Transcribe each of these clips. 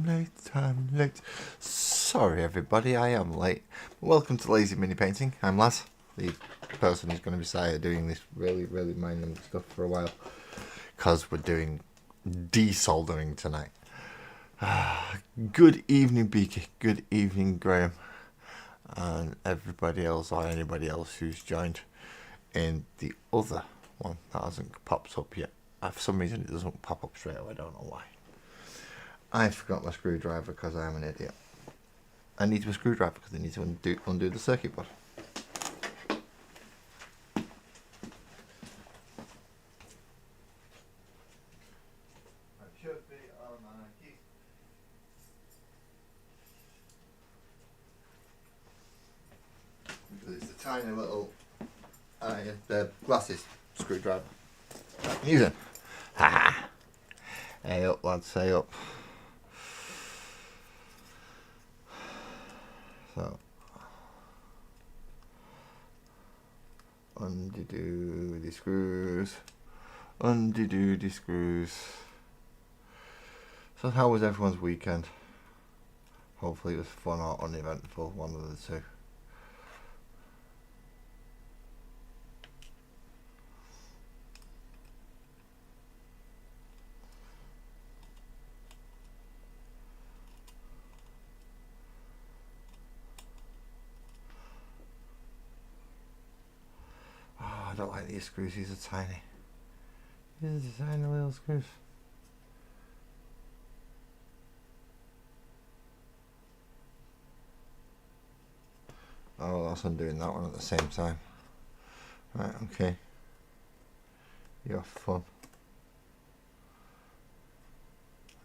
I'm late. Sorry, everybody, I am late. Welcome to Lazy Mini Painting. I'm Laz, the person who's going to be sat doing this really minding stuff for a while, because we're doing desoldering tonight. Good evening, Beaky. Good evening, Graham, and everybody else or anybody else who's joined in the other one that hasn't popped up yet. For some reason, it doesn't pop up straight away. I don't know why. I forgot my screwdriver because I am an idiot. I need a screwdriver because I need to undo the circuit board. It should be on my key. Because it's a tiny little glasses screwdriver that I'm using. Ha! Hey up, lads, hey up. So, undo the screws, undo the screws. So how was everyone's weekend? Hopefully it was fun or uneventful, one of the two. I don't like these screws, these are tiny. These are tiny little screws. Oh, that's undoing that one at the same time. Right, okay. You're fun.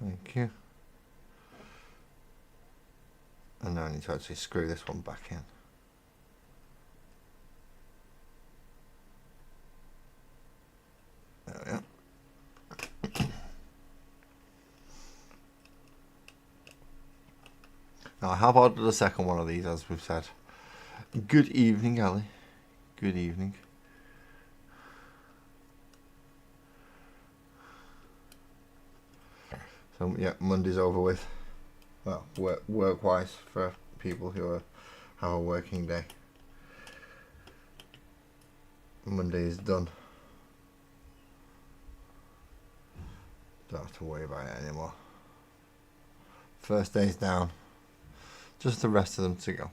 Thank you. And now I need to actually screw this one back in. There we are. Now I have ordered a second one of these, as we've said. Good evening, Ali. Good evening. So yeah, Monday's over with. Well, work-wise for people who have a working day. Monday is done. Don't have to worry about it anymore. First day's down. Just the rest of them to go.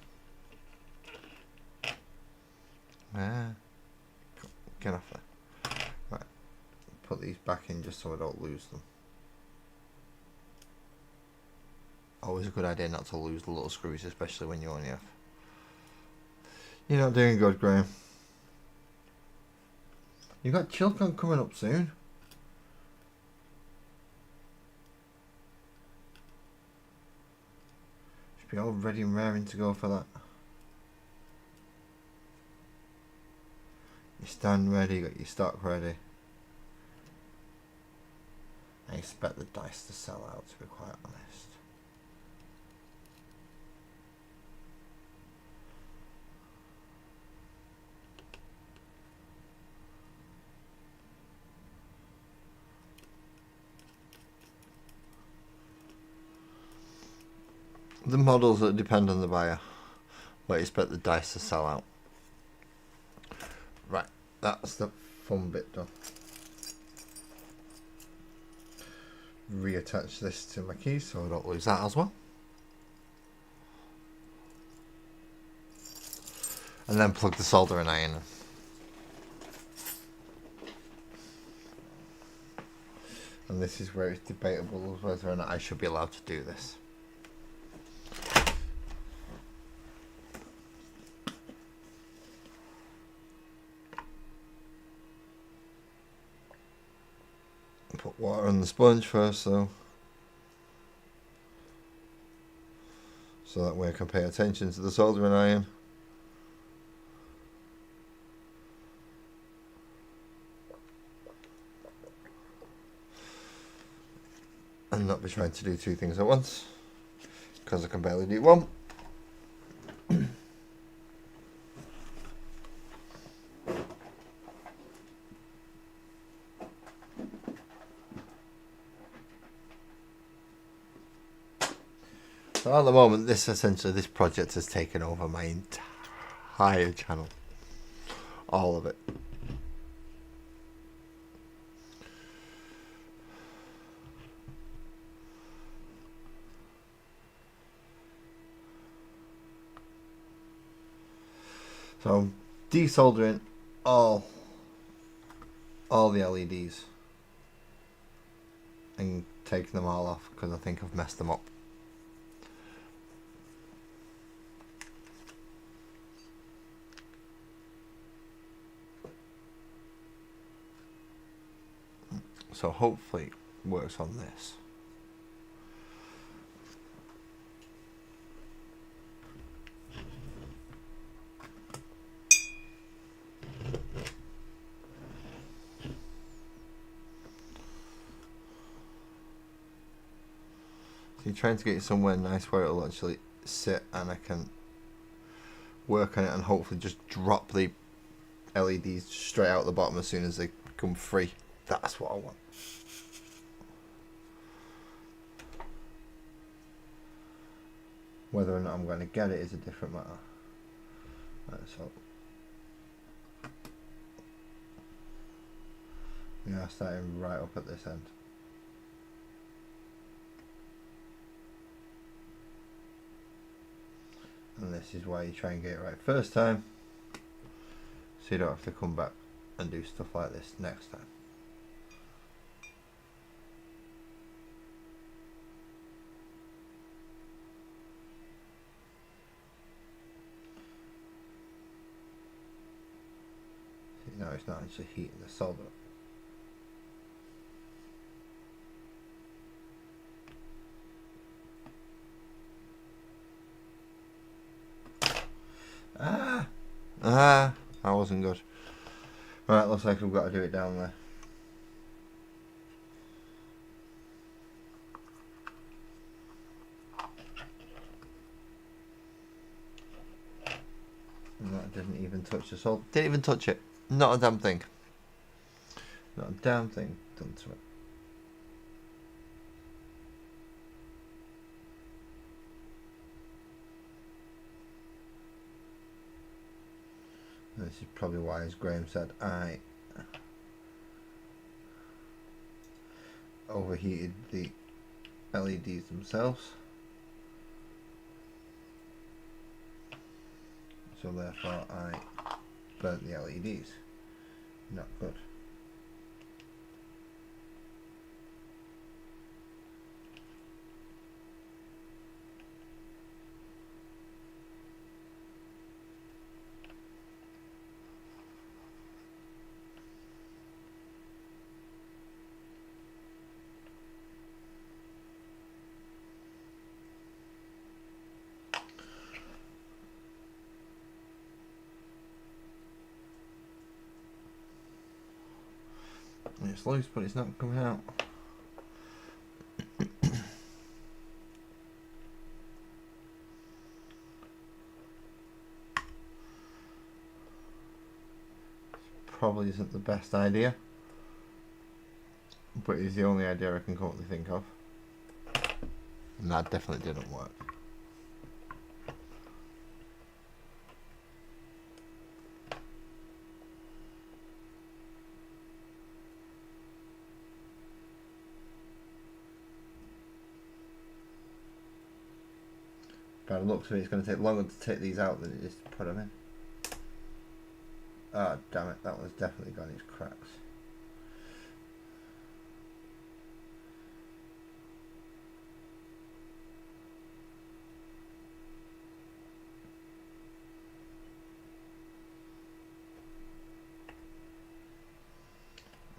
Get off there. Right. Put these back in just so I don't lose them. Always a good idea not to lose the little screws, especially when you're on the F. You're not doing good, Graham. You got Chilcon coming up soon. Should be all ready and raring to go for that. Your stand ready, you got your stock ready. I expect the dice to sell out, to be quite honest. The models that depend on the buyer, but I expect the dice to sell out. Right, that's the fun bit done. Reattach this to my keys so I don't lose that as well. And then plug the soldering iron in. And this is where it's debatable whether or not I should be allowed to do this. Put water on the sponge first, though, so that way I can pay attention to the soldering iron. And not be trying to do two things at once, because I can barely do one. So at the moment, this project has taken over my entire channel, all of it. So I'm desoldering all the LEDs and taking them all off because I think I've messed them up. So hopefully it works on this. So you're trying to get it somewhere nice where it'll actually sit and I can work on it and hopefully just drop the LEDs straight out the bottom as soon as they become free. That's what I want. Whether or not I'm going to get it is a different matter. Let's hope. We are starting right up at this end. And this is why you try and get it right first time, so you don't have to come back and do stuff like this next time. See, now it's not actually heating the solder up. That wasn't good. Right, looks like we've got to do it down there. And that didn't even touch the solder. Didn't even touch it. Not a damn thing. Not a damn thing done to it. This is probably why, as Graham said, I overheated the LEDs themselves. So therefore I burnt the LEDs. Not good. It's loose, but it's not coming out. Probably isn't the best idea, but it's the only idea I can currently think of, and that definitely didn't work. By the looks of it, it's going to take longer to take these out than it is to put them in. Ah, oh, damn it, that one's definitely got its cracks.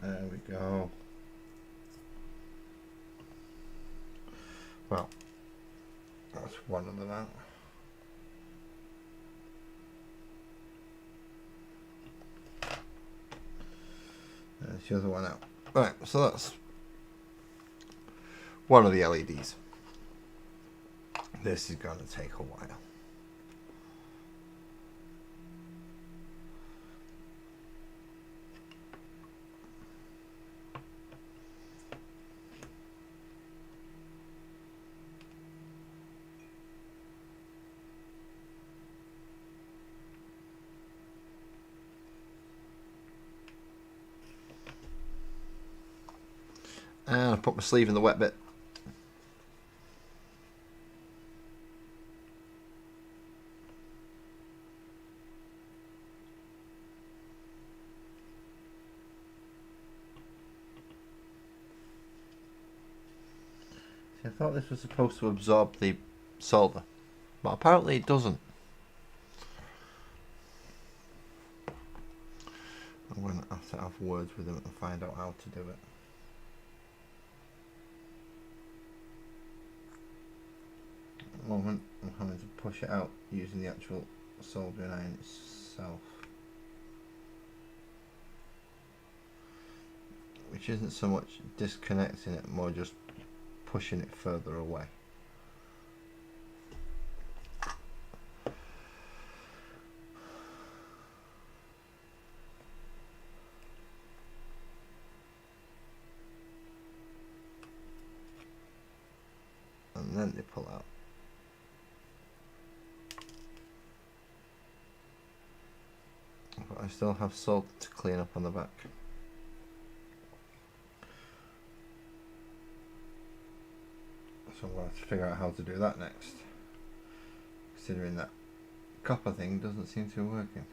There we go. Well, that's one of them out. There's the other one out. Right, so that's one of the LEDs. This is going to take a while. And I put my sleeve in the wet bit. See, I thought this was supposed to absorb the solder, but apparently it doesn't. I'm going to have to have words with them and find out how to do it. At the moment, I'm having to push it out using the actual soldering iron itself, which isn't so much disconnecting it, more just pushing it further away. And then they pull out. But I still have solder to clean up on the back. So we'll have to figure out how to do that next, considering that copper thing doesn't seem to be working.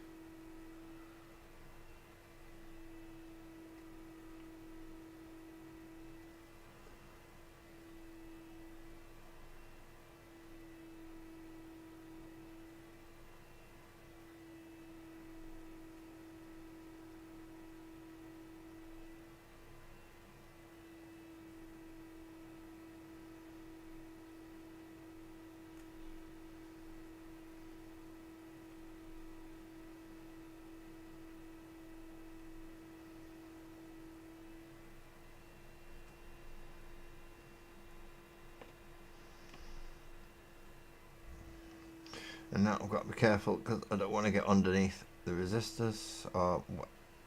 And now I've got to be careful because I don't want to get underneath the resistors or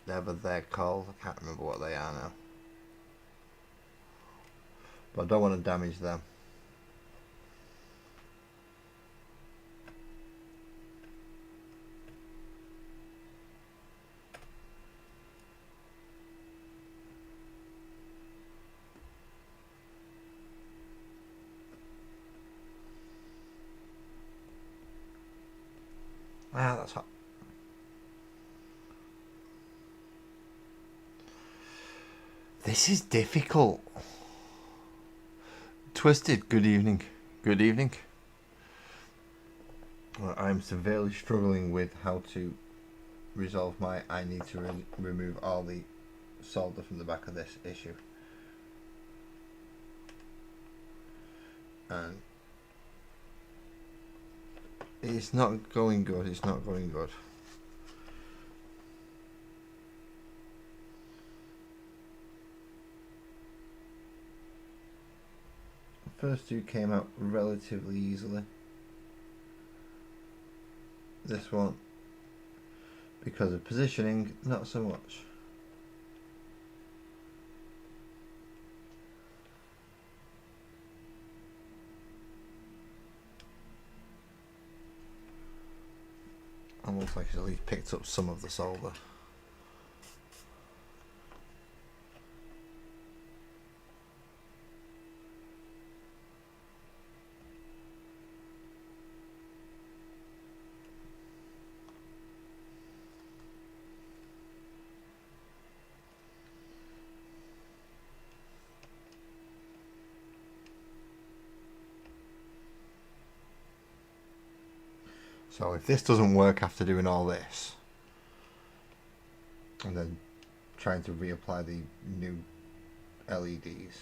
whatever they're called. I can't remember what they are now. But I don't want to damage them. Ah, that's hot. This is difficult. Twisted, good evening. Good evening. Well, I'm severely struggling with how to resolve my I need to remove all the solder from the back of this issue. And it's not going good, it's not going good. The first two came out relatively easily. This one, because of positioning, not so much. Almost like it's at least picked up some of the solder. So if this doesn't work after doing all this, and then trying to reapply the new LEDs,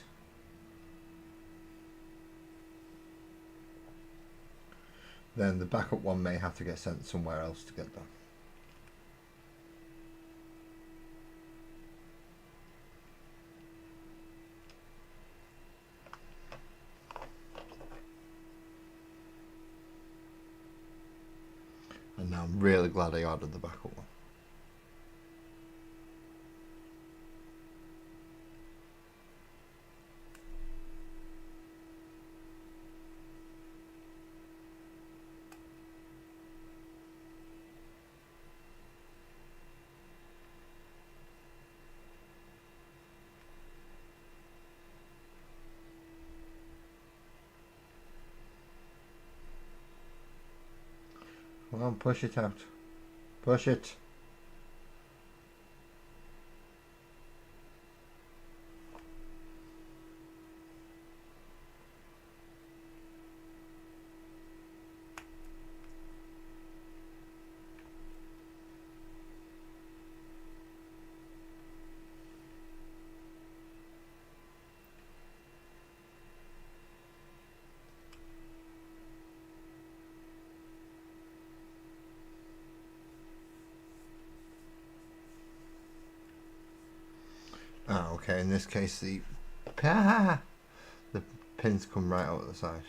then the backup one may have to get sent somewhere else to get done. And now I'm really glad I ordered the backup one. Come on, push it out. Push it. Ah, okay, in this case the pins come right out the side.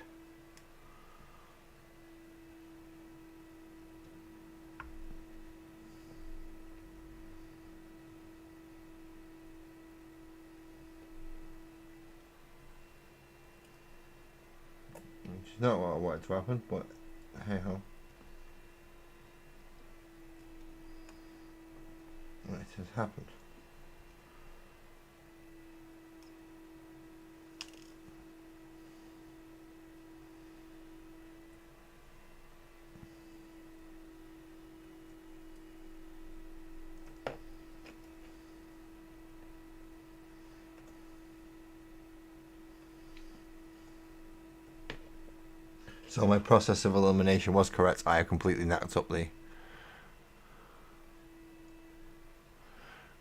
Which is not what I wanted to happen, but hey ho. It has happened. So my process of elimination was correct. I completely knocked up the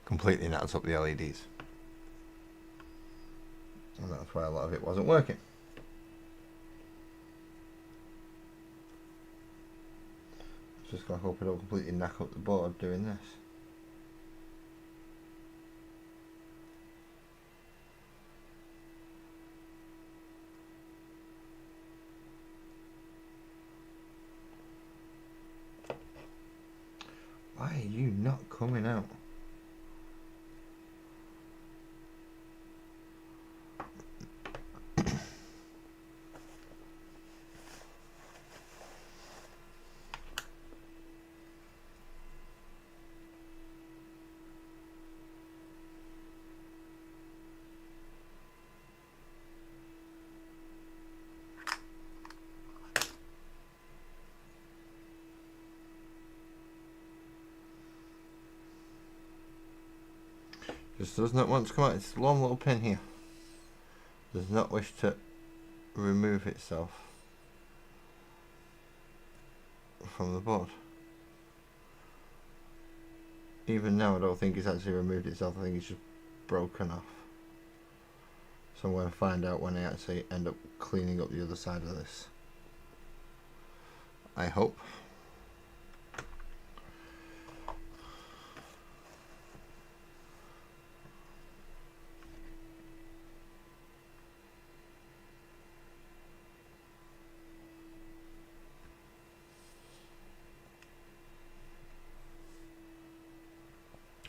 LEDs. And that's why a lot of it wasn't working. Just gotta hope I don't completely knock up the board doing this. Why are you not coming out? Just does not want to come out. It's a long little pin here. Does not wish to remove itself from the board. Even now I don't think it's actually removed itself. I think it's just broken off. So I'm going to find out when I actually end up cleaning up the other side of this. I hope.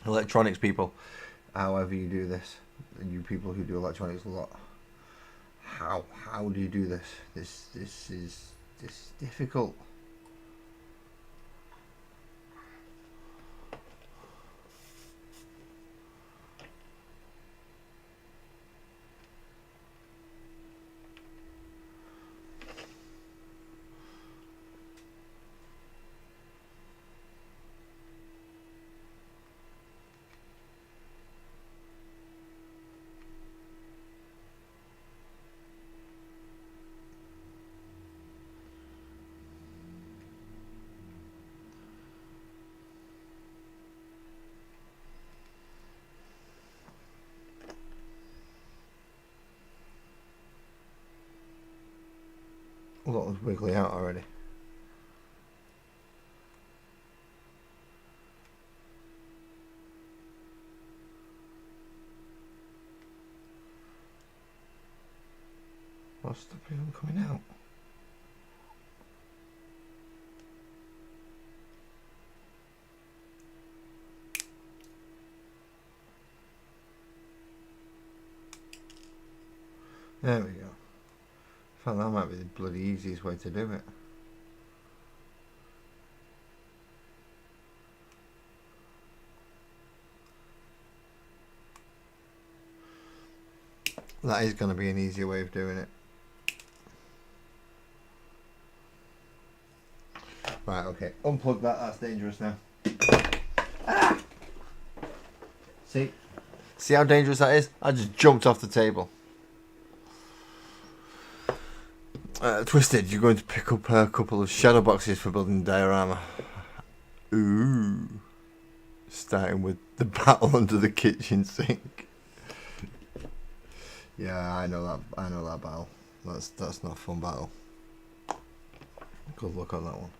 Electronics people, however you do this, you people who do electronics a lot, how do you do this? This is difficult. A lot was wiggly out already. What's the problem coming out? There we go. I thought that might be the bloody easiest way to do it. That is going to be an easier way of doing it. Right, okay. Unplug that. That's dangerous now. See? See how dangerous that is? I just jumped off the table. Twisted, you're going to pick up a couple of shadow boxes for building diorama. Ooh. Starting with the battle under the kitchen sink. Yeah, I know that. I know that battle. That's not a fun battle. Good luck on that one.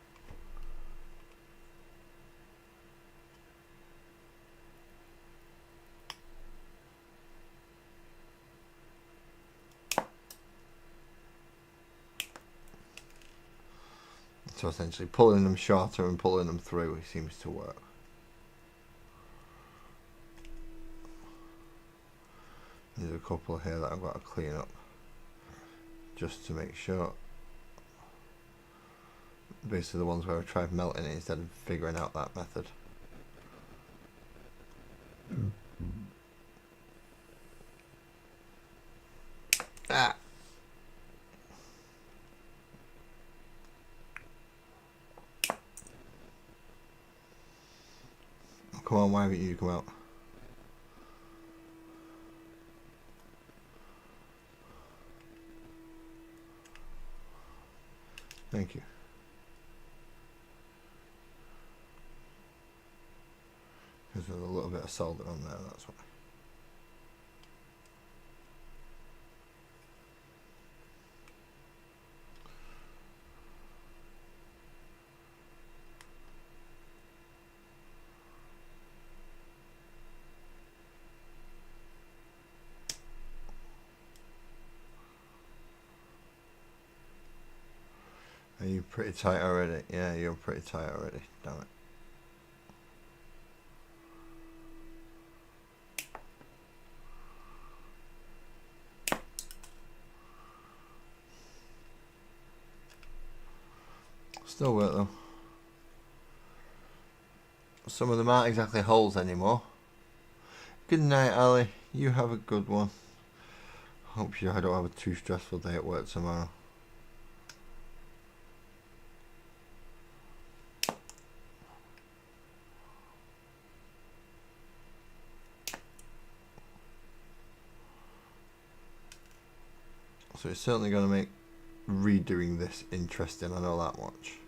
So essentially, pulling them shorter and pulling them through seems to work. There's a couple here that I've got to clean up, just to make sure. Basically the ones where I tried melting it instead of figuring out that method. Ah! Come on, why haven't you come out? Thank you. Because there's a little bit of solder on there, that's why. Are you pretty tight already? Yeah, you're pretty tight already. Damn it. Still work though. Some of them aren't exactly holes anymore. Good night, Ali. You have a good one. Hope you don't have a too stressful day at work tomorrow. So it's certainly going to make redoing this interesting, I know that much.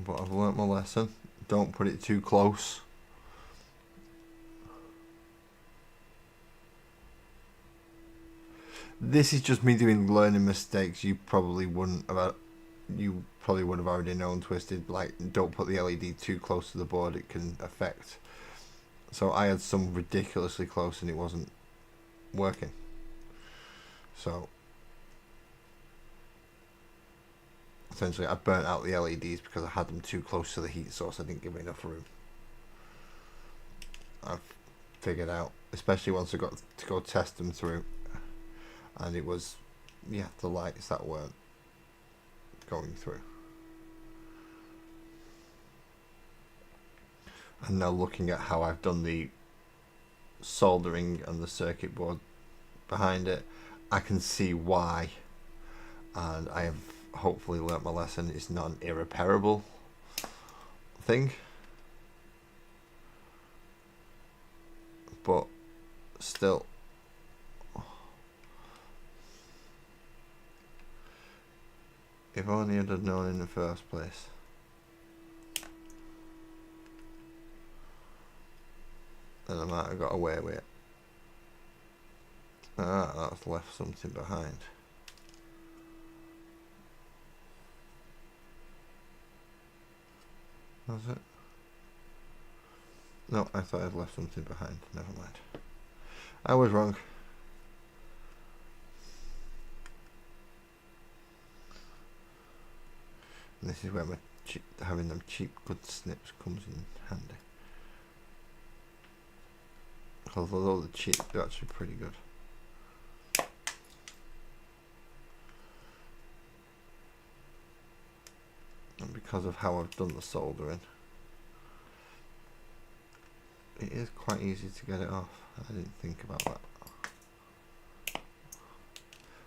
But I've learnt my lesson. Don't put it too close. This is just me doing learning mistakes. You probably wouldn't have. You probably would have already known. Twisted, like, don't put the LED too close to the board. It can affect. So I had some ridiculously close, and it wasn't working. So essentially, I burnt out the LEDs because I had them too close to the heat source. I didn't give me enough room. I've figured out, especially once I got to go test them through. And it was, yeah, the lights that weren't going through. And now looking at how I've done the soldering and the circuit board behind it, I can see why. And I have hopefully learnt my lesson. It's not an irreparable thing. But still. If only I'd have known in the first place. Then I might have got away with it. Ah, that's left something behind. Was it? No, I thought I'd left something behind. Never mind. I was wrong. And this is where my having them cheap good snips comes in handy. Although the cheap, they're actually pretty good. because of how I've done the soldering, it is quite easy to get it off. I didn't think about that. I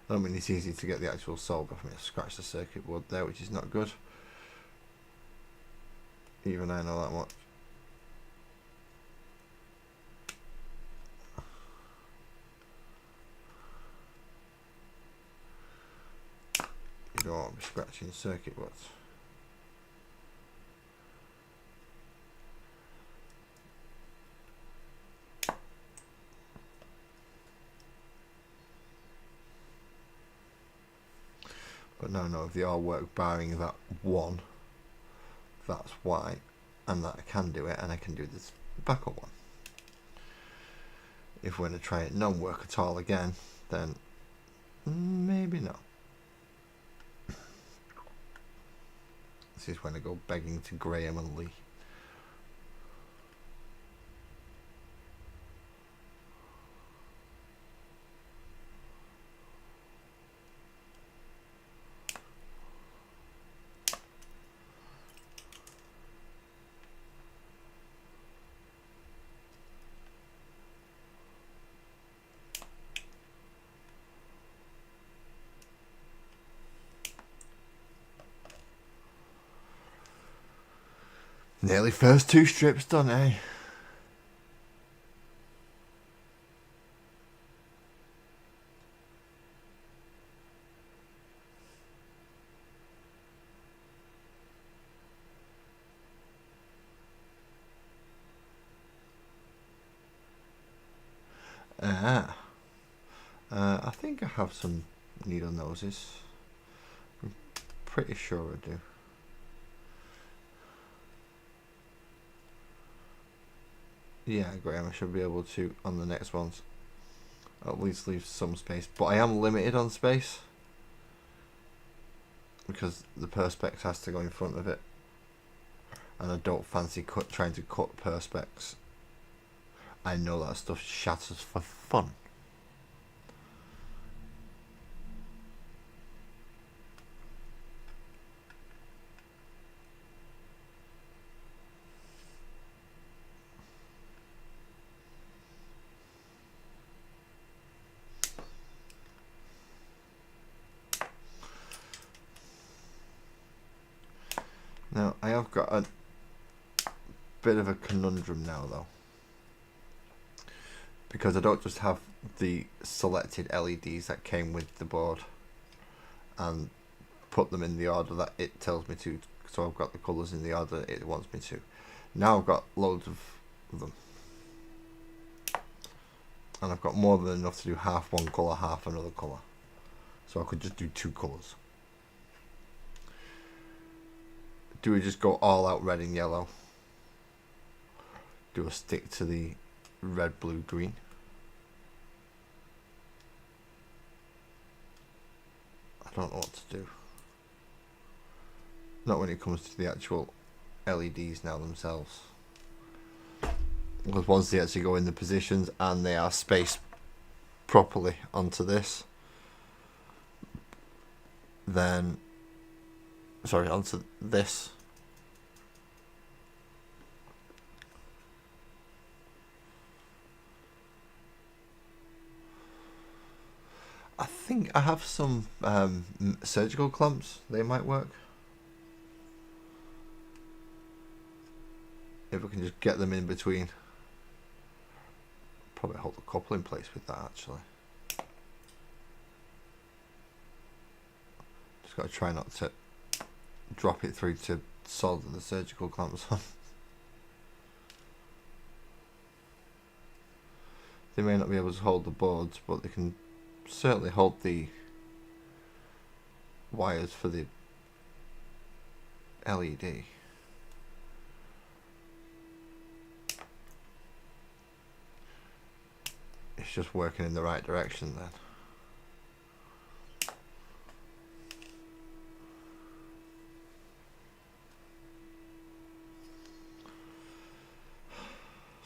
don't mean it's easy to get the actual solder off. I mean, I scratched the circuit board there, which is not good. Even I know that much. You don't want to be scratching circuit boards. But no, if they all work barring that one, that's why, and that I can do it, and I can do this backup one. If we're going to try it non-work at all again, then maybe not. This is when I go begging to Graham and Lee. Nearly first 2 strips done, eh? I think I have some needle noses. I'm pretty sure I do. Yeah, Graham, I should be able to, on the next ones, at least leave some space. But I am limited on space, because the perspex has to go in front of it. And I don't fancy trying to cut perspex. I know that stuff shatters for fun. Now, I have got a bit of a conundrum now, though. Because I don't just have the selected LEDs that came with the board and put them in the order that it tells me to. So I've got the colours in the order it wants me to. Now I've got loads of them. And I've got more than enough to do half one colour, half another colour. So I could just do 2 colours. Do we just go all out red and yellow? Do I stick to the red, blue, green? I don't know what to do. Not when it comes to the actual LEDs now themselves. Because once they actually go in the positions and they are spaced properly onto this, then, sorry, onto this, I think I have some surgical clamps. They might work. If we can just get them in between. Probably hold the couple in place with that, actually. Just got to try not to drop it through to solder the surgical clamps on. They may not be able to hold the boards, but they can certainly hold the wires for the LED. It's just working in the right direction then.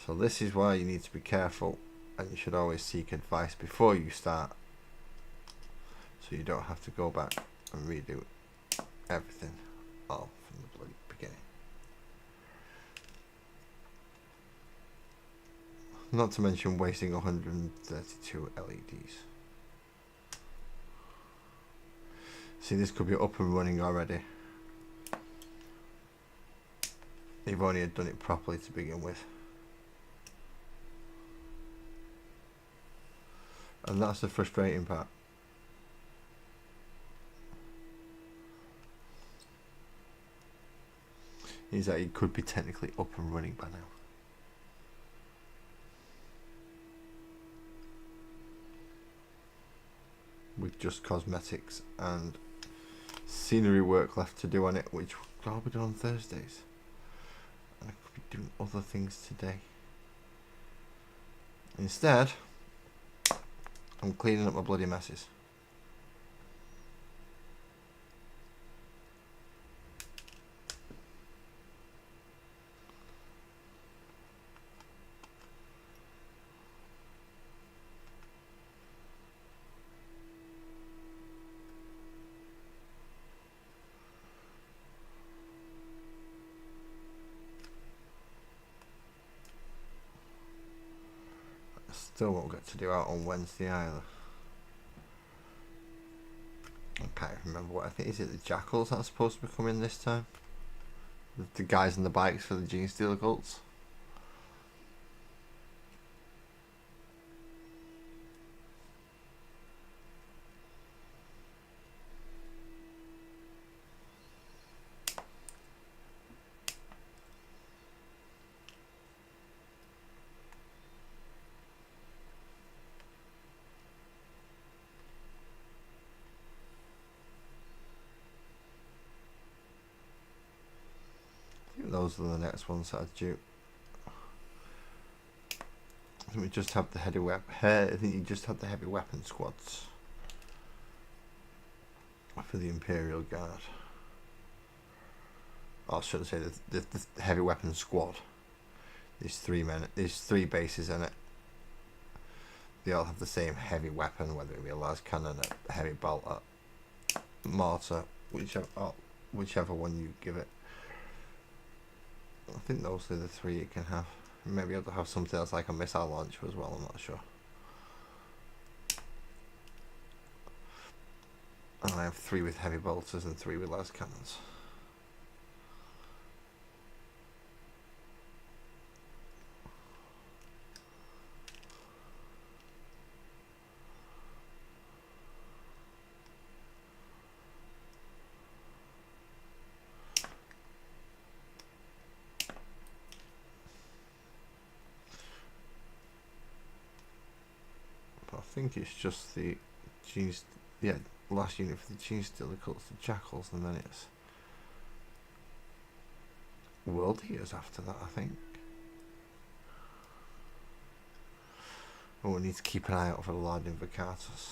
So this is why you need to be careful, and you should always seek advice before you start, so you don't have to go back and redo everything all from the bloody beginning. Not to mention wasting 132 LEDs. See, this could be up and running already. They've only done it properly to begin with. And that's the frustrating part. Is that it could be technically up and running by now. With just cosmetics and scenery work left to do on it, which I'll be doing on Thursdays. And I could be doing other things today. Instead, I'm cleaning up my bloody messes. Still won't get to do out on Wednesday either. I can't remember what I think. Is it the Jackals that's supposed to be coming this time? The guys on the bikes for the Gene Stealer cults. Those are the next ones that are due. I think we just have the heavy weapon. I think you just have the heavy weapon squads for the Imperial Guard. Oh, I shouldn't say the heavy weapon squad. There's 3 men. There's 3 bases in it. They all have the same heavy weapon, whether it be a las cannon, a heavy bolt, a mortar, whichever one you give it. I think those are the 3 you can have. Maybe you'll have something else like a missile launcher as well, I'm not sure. And I have 3 with heavy bolters and 3 with las cannons. I think it's just the last unit for the Gene Stealer cults, the Jackals, and then it's World Eaters after that, I think. Oh, we need to keep an eye out for the Lord Invocatus.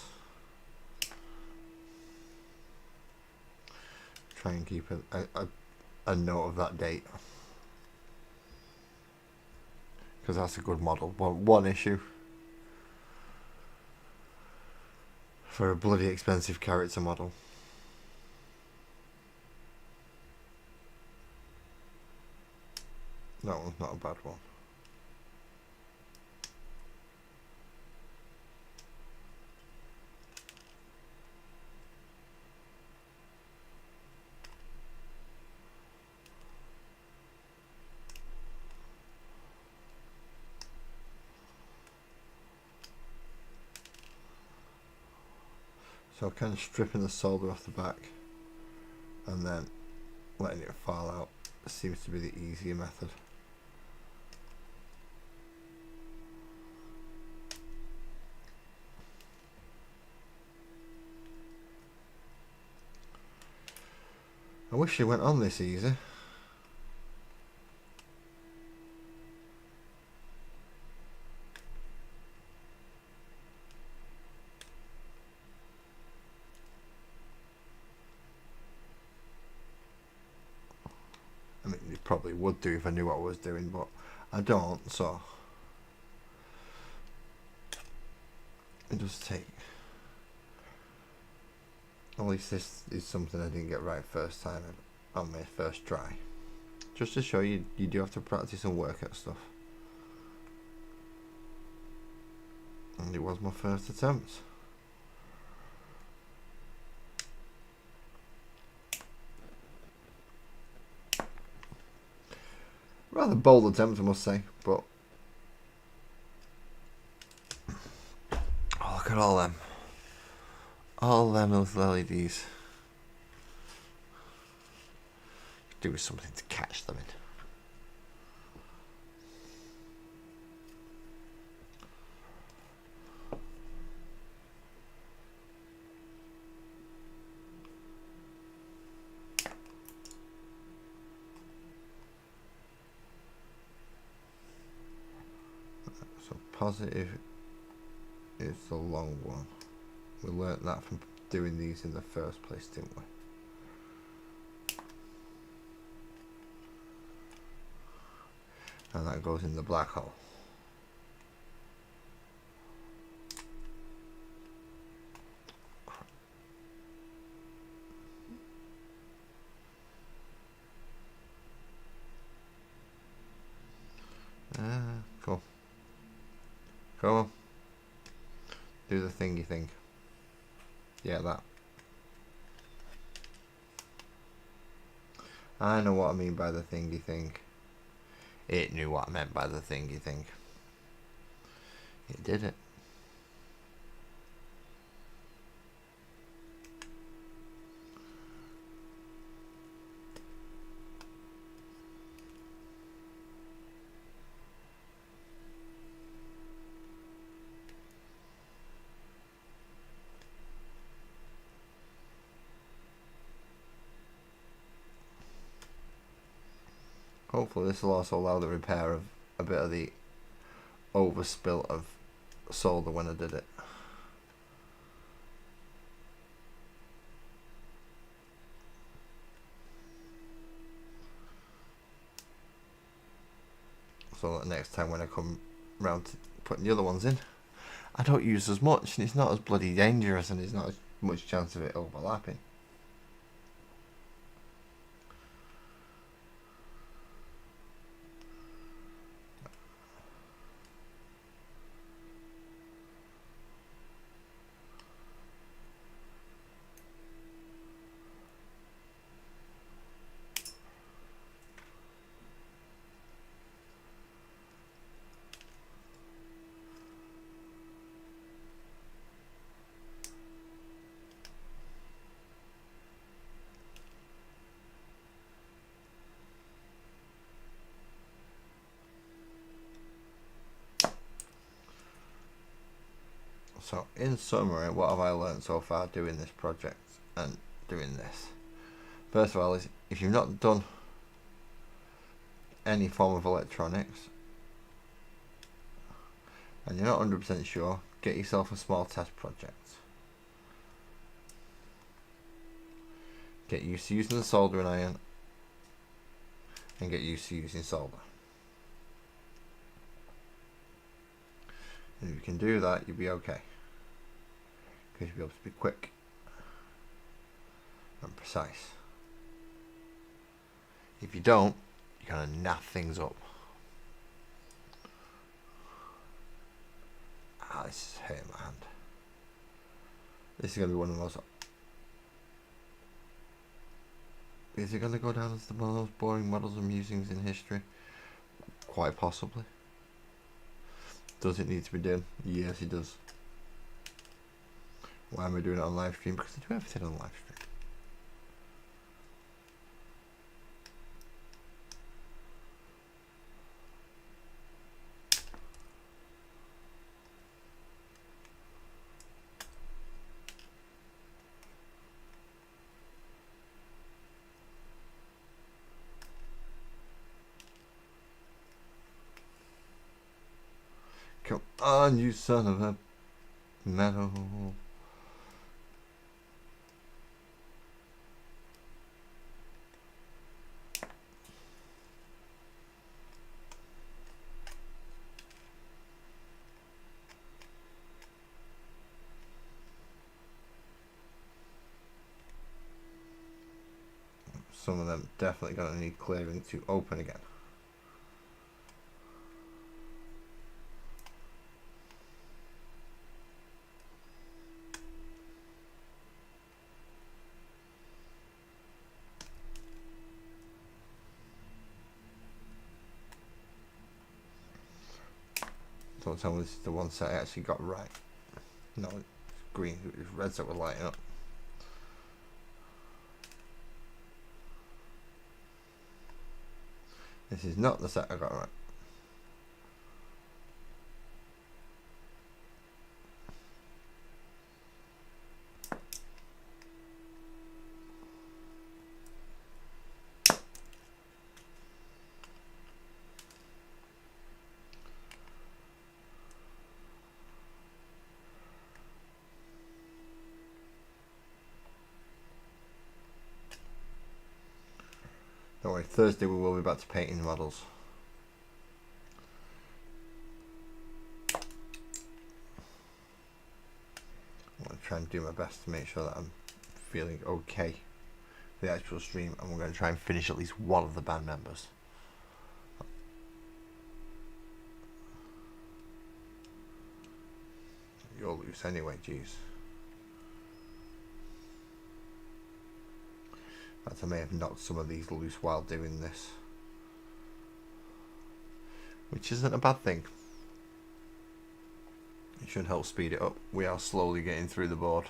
Try and keep a note of that date. Because that's a good model. One issue. For a bloody expensive character model. That one's not a bad one. So kind of stripping the solder off the back and then letting it fall out seems to be the easier method. I wish it went on this easy. I mean, it probably would do if I knew what I was doing, but I don't, so it does take. At least this is something I didn't get right first time. on my first try. Just to show you, you do have to practice and work at stuff. And it was my first attempt. Rather bold attempt, I must say, but oh, look at all them. All them little LEDs. Do something to catch them in. So positive is the long one. We learnt that from doing these in the first place, didn't we? And that goes in the black hole. Cool. Come on. Do the thingy thing. Yeah, that. I know what I mean by the thingy thing. It knew what I meant by the thingy thing. It did it. Hopefully this will also allow the repair of a bit of the overspill of solder when I did it. So that next time when I come round to putting the other ones in, I don't use as much and it's not as bloody dangerous and there's not as much chance of it overlapping. So in summary, what have I learned so far doing this project and doing this? First of all, is if you've not done any form of electronics and you're not 100% sure, get yourself a small test project. Get used to using the soldering iron and get used to using solder. And if you can do that, you'll be okay. Because you'll be able to be quick and precise. If you don't, you're going to naff things up. Ah, this is hurting my hand. This is going to be one of the most... Is it going to go down as one of the most boring models of musings in history? Quite possibly. Does it need to be done? Yes, it does. Why am I doing it on live stream? Because I do everything on live stream. Come on, you son of a metal. some of them definitely going to need clearing to open again. Don't tell me this is the one set I actually got right. No, it's green. It was reds that were lighting up. This is not the set I got right. Don't worry, Thursday we will be back to painting the models. I'm going to try and do my best to make sure that I'm feeling okay for the actual stream, and we're going to try and finish at least one of the band members. You're loose anyway, jeez. In fact, I may have knocked some of these loose while doing this, which isn't a bad thing. It should help speed it up. We are slowly getting through the board.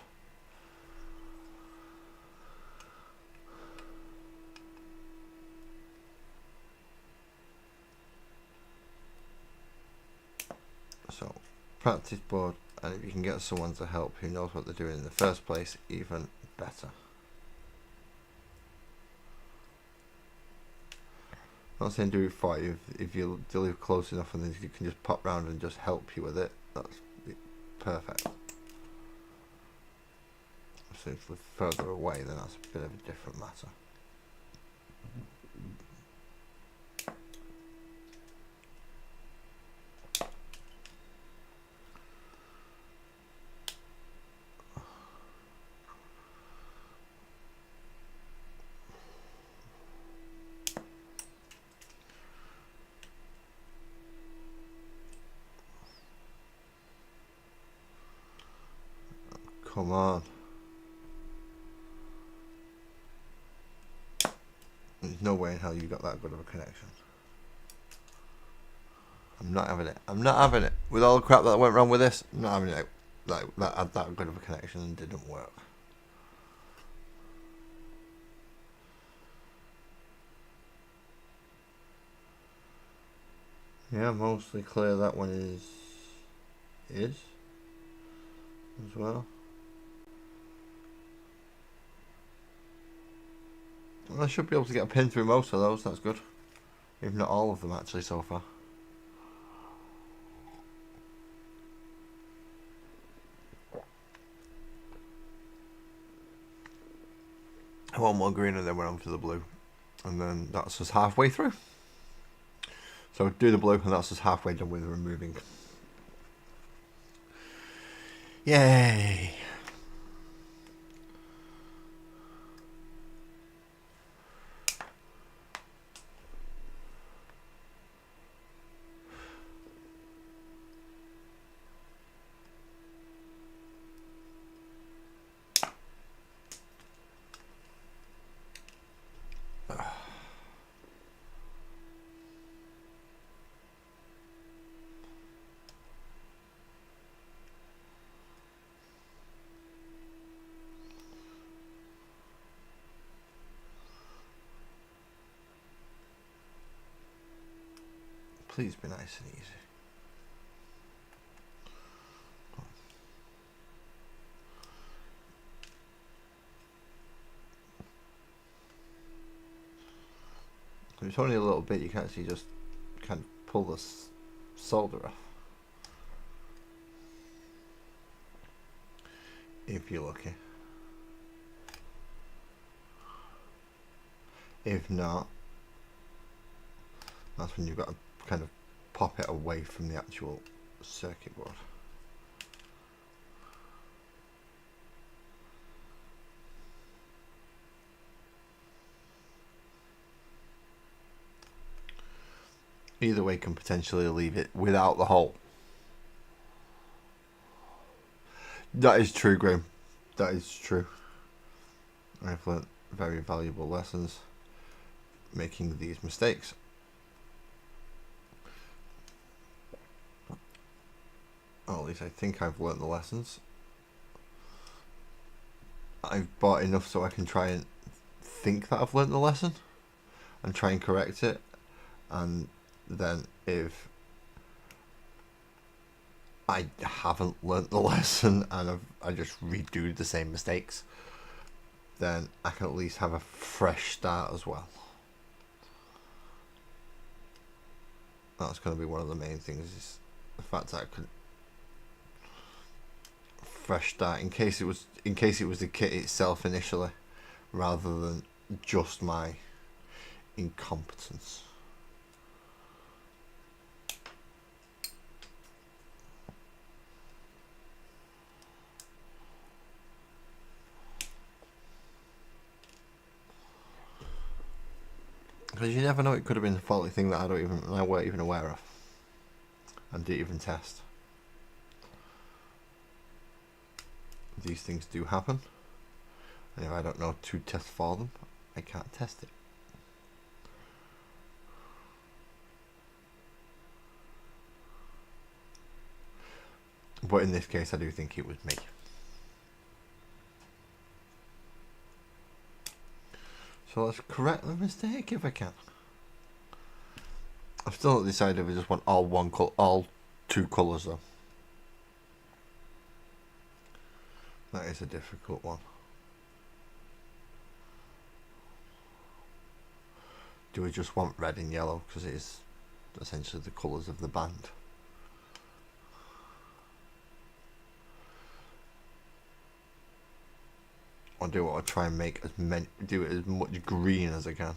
So, practice board, and if you can get someone to help who knows what they're doing in the first place, even better. I'm not saying do it for you. If you live close enough and then you can just pop round and just help you with it, that's perfect. So if you live further away, then that's a bit of a different matter. Come on. There's no way in hell you got that good of a connection. I'm not having it. I'm not having it. With all the crap that went wrong with this, I'm not having it. Like that had that good of a connection and didn't work. Yeah, mostly clear that one is as well. Well, I should be able to get a pin through most of those, that's good. If not all of them actually so far. One more green and then we're on to the blue. And then that's us halfway through. So do the blue and that's us halfway done with removing. Yay! Please be nice and easy. If it's only a little bit, you can actually just kind of pull the solder off. If you're lucky. If not, that's when you've got to kind of pop it away from the actual circuit board. Either way can potentially leave it without the hole. That is true, Graham. That is true. I've learnt very valuable lessons making these mistakes. Or at least I think I've learnt the lessons. I've bought enough so I can try and think that I've learnt the lesson and try and correct it. And then if I haven't learnt the lesson and I just redo the same mistakes, then I can at least have a fresh start as well. That's going to be one of the main things, is the fact that I could fresh start in case it was the kit itself initially, rather than just my incompetence. Because you never know, it could have been a faulty thing that I weren't even aware of and didn't even test. These things do happen, and if I don't know to test for them, I can't test it. But in this case, I do think it was me. So let's correct the mistake if I can. I've still not decided if I just want all two colours though. That is a difficult one. Do we just want red and yellow because it is essentially the colours of the band? Or do I try and make do it as much green as I can?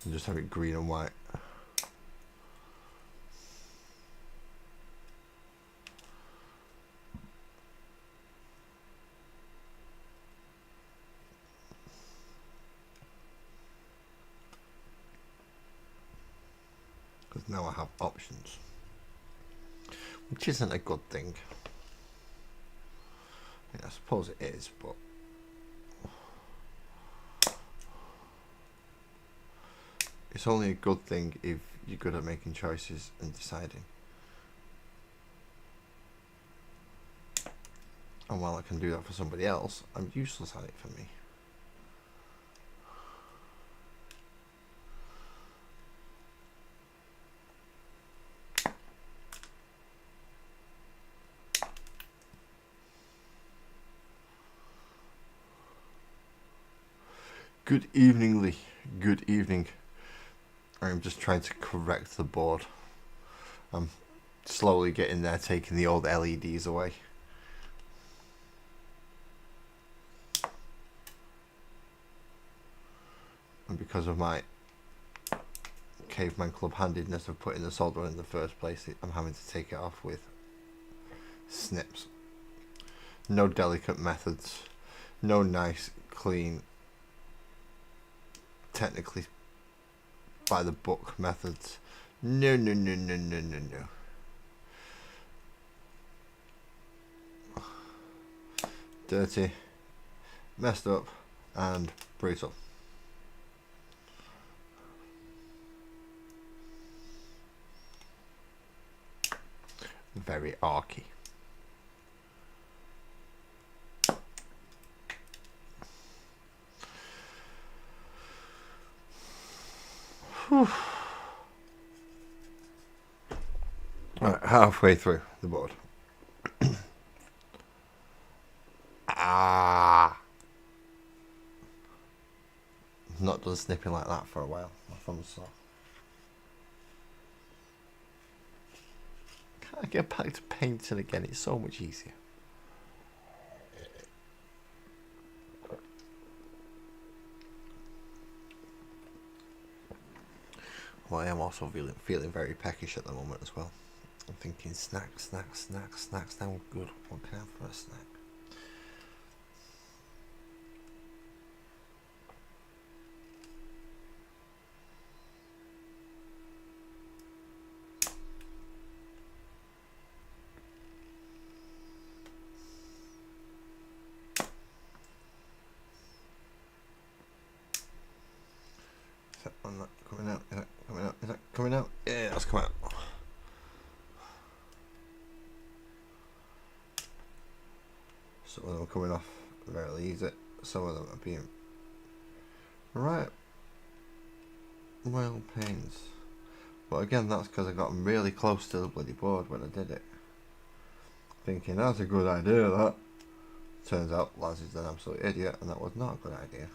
And just have it green and white. Because now I have options, which isn't a good thing. I mean, I suppose it is, but it's only a good thing if you're good at making choices and deciding. And while I can do that for somebody else, I'm useless at it for me. Good evening, Lee. Good evening. I'm just trying to correct the board. I'm slowly getting there, taking the old LEDs away. And because of my caveman club handedness of putting the solder in the first place, I'm having to take it off with snips. No delicate methods. No nice, clean, technically by the book methods. No. Dirty, messed up, and brutal. Very arky. Right, halfway through the board. Not done snipping like that for a while. My thumb's sore. Can't I get back to painting again? It's so much easier. Well, I am also feeling very peckish at the moment as well. I'm thinking snacks. Now good. What can I have for a snack? coming out? Yeah, that's coming out. Some of them are coming off very easy. Some of them are being right royal pains. But again, that's because I got really close to the bloody board when I did it. Thinking that's a good idea, that. Turns out Laz is an absolute idiot, and that was not a good idea.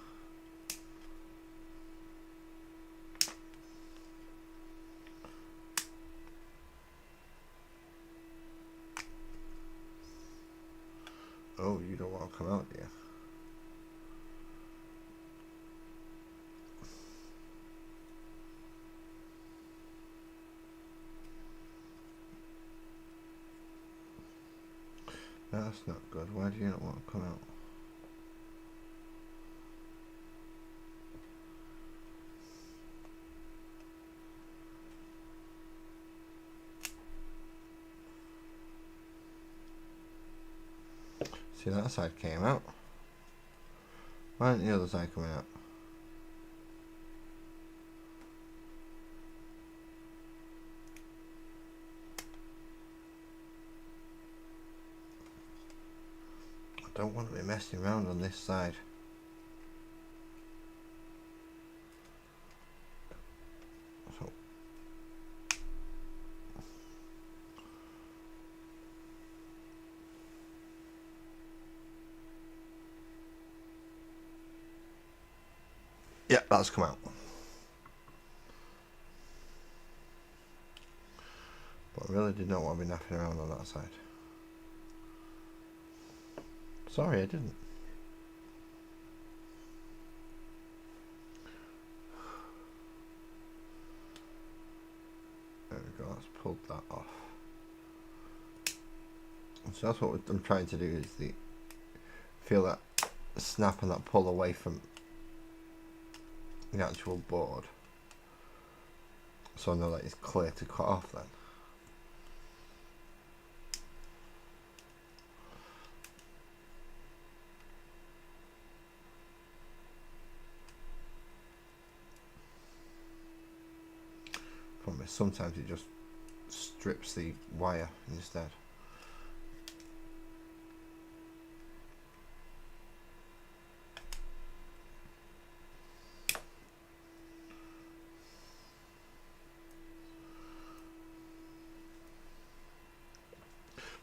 Oh, you don't want to come out, do you? That's not good. Why do you not want to come out? See, that side came out. Why isn't the other side coming out? I don't want to be messing around on this side. So yeah, that's come out. But I really did not want to be napping around on that side. Sorry, I didn't. There we go, let's pull that off. So that's what I'm trying to do, is feel that snap and that pull away from the actual board. So I know that it's clear to cut off then. Problem is, sometimes it just strips the wire instead.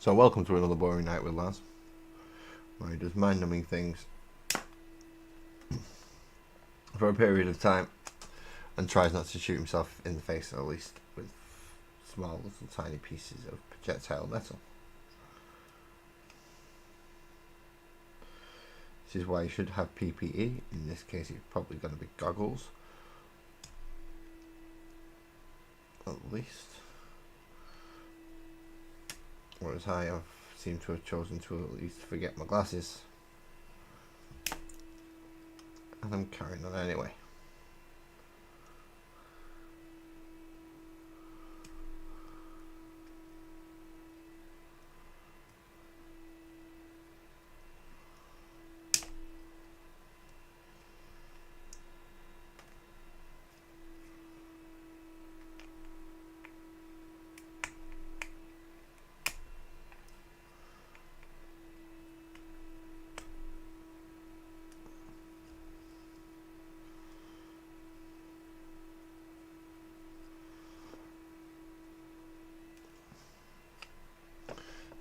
So welcome to another boring night with Laz, where he does mind-numbing things for a period of time and tries not to shoot himself in the face, at least with small little tiny pieces of projectile metal. This is why you should have PPE. In this case it's probably going to be goggles, at least. Whereas I seem to have chosen to at least forget my glasses. And I'm carrying on anyway.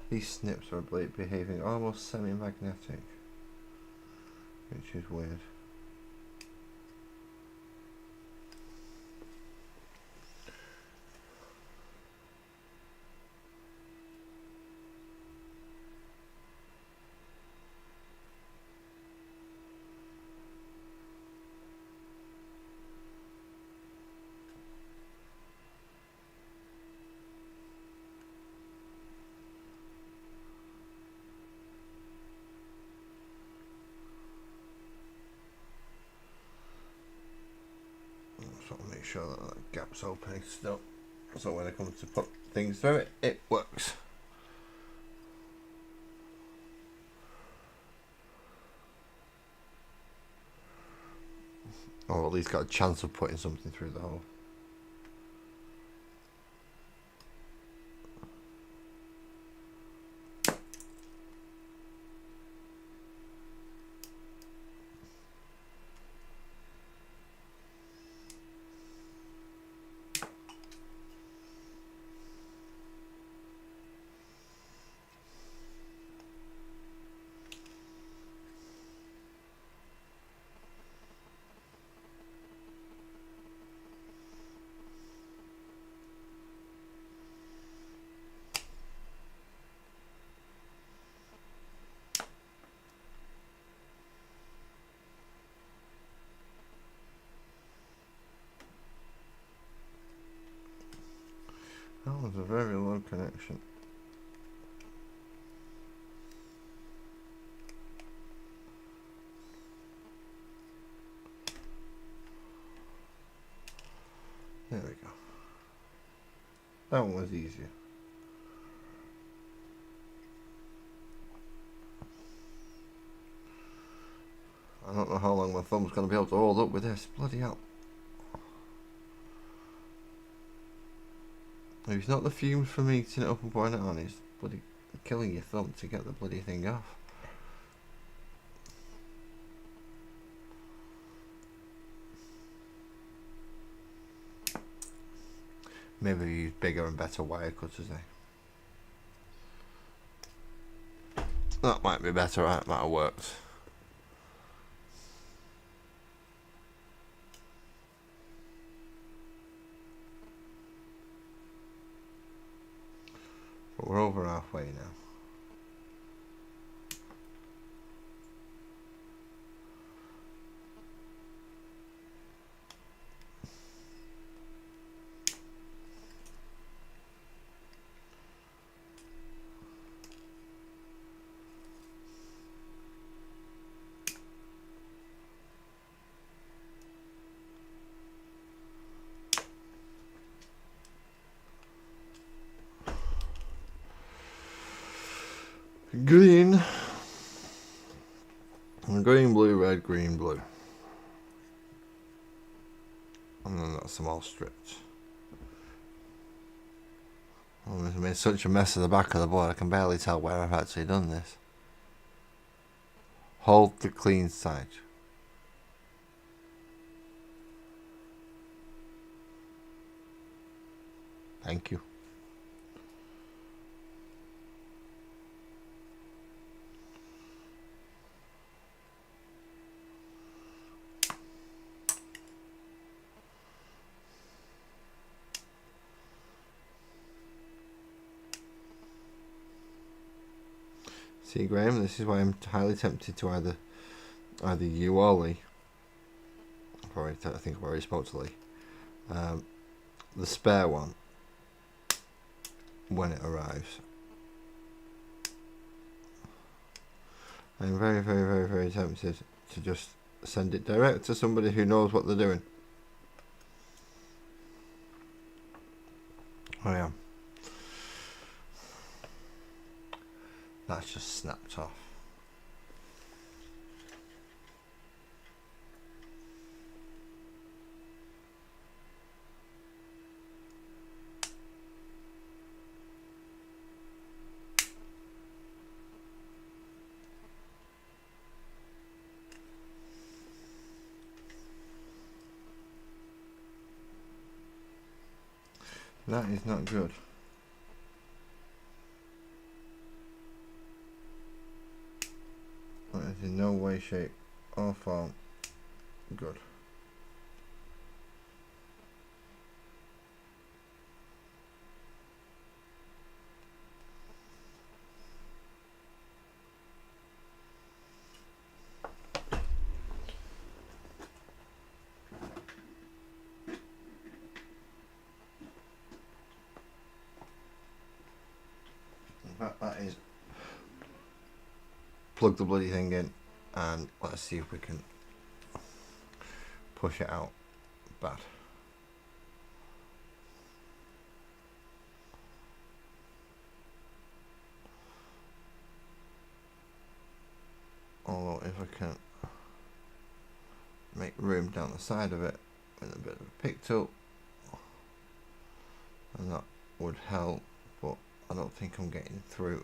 These snips are behaving almost semi-magnetic, which is weird. Make sure that gap's opening still, so when I come to put things through it, it works. Or at least got a chance of putting something through the hole. That one was easier. I don't know how long my thumb's going to be able to hold up with this. Bloody hell. If it's not the fumes from eating it up and pouring it on, it's bloody killing your thumb to get the bloody thing off. Maybe use bigger and better wire cutters, That might be better, that might have worked. But we're over halfway now. Green. Green, blue, red, green, blue. And then that's them all stripped. I've made such a mess of the back of the board I can barely tell where I've actually done this. Hold the clean side. Thank you. See, Graham, this is why I'm highly tempted to either you or Lee. I think I've already spoke to Lee. The spare one when it arrives. I'm very, very, very, very tempted to just send it direct to somebody who knows what they're doing. I am. That's just snapped off. That is not good. That is in no way, shape or form good. That is, plug the bloody thing in and let's see if we can push it out bad. Although if I can make room down the side of it with a bit of a pick tool, and that would help, but I don't think I'm getting through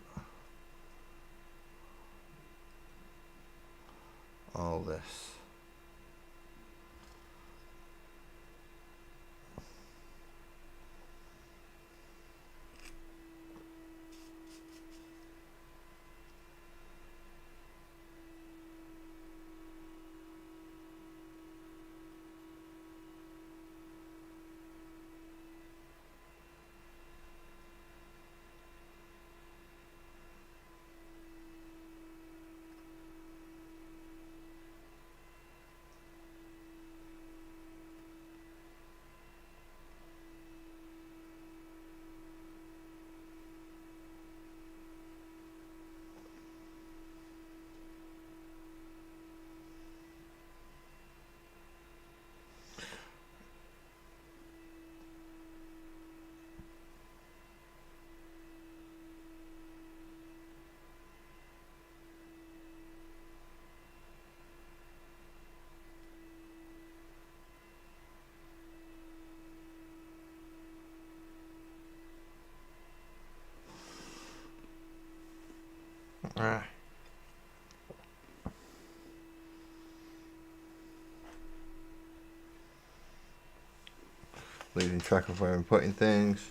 all this. Ah. Losing track of where I'm putting things.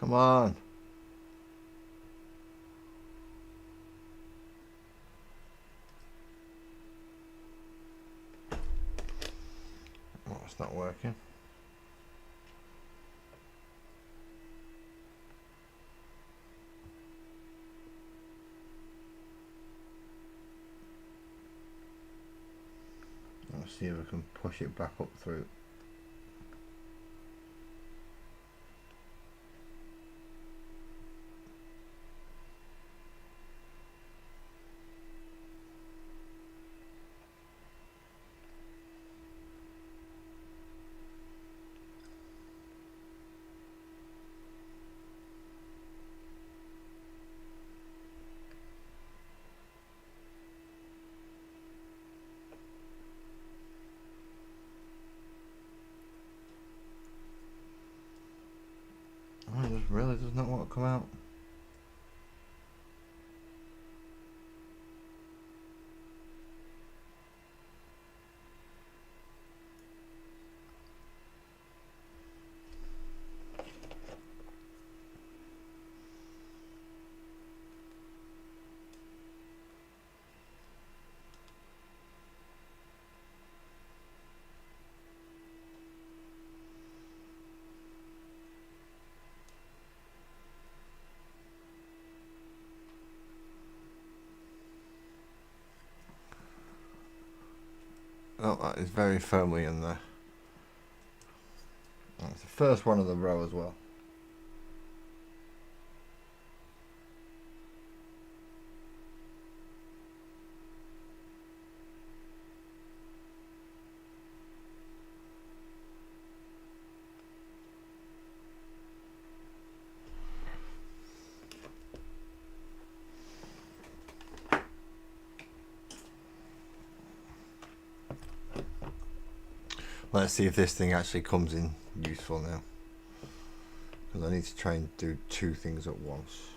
Come on. Oh, it's not working. Let's see if I can push it back up through. Oh, it just really does not want to come out. Oh, that is very firmly in there. That's the first one of the row as well. Let's see if this thing actually comes in useful now. Because I need to try and do two things at once.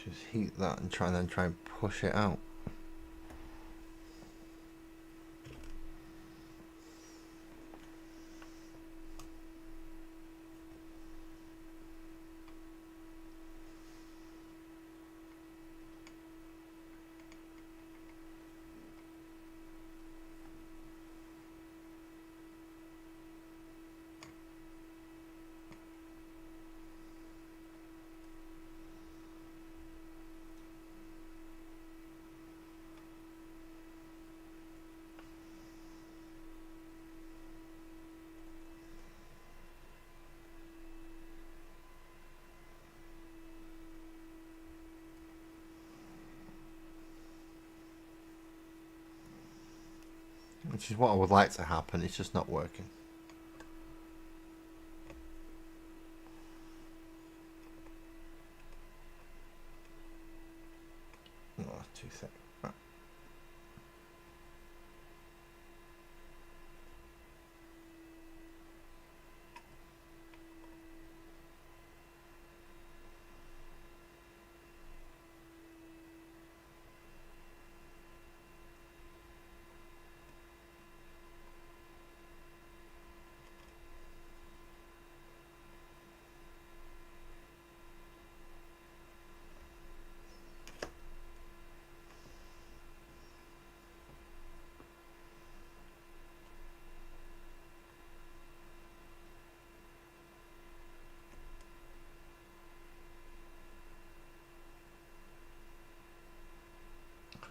Just heat that and try and push it out. Which is what I would like to happen, it's just not working. No, that's too thick. Right.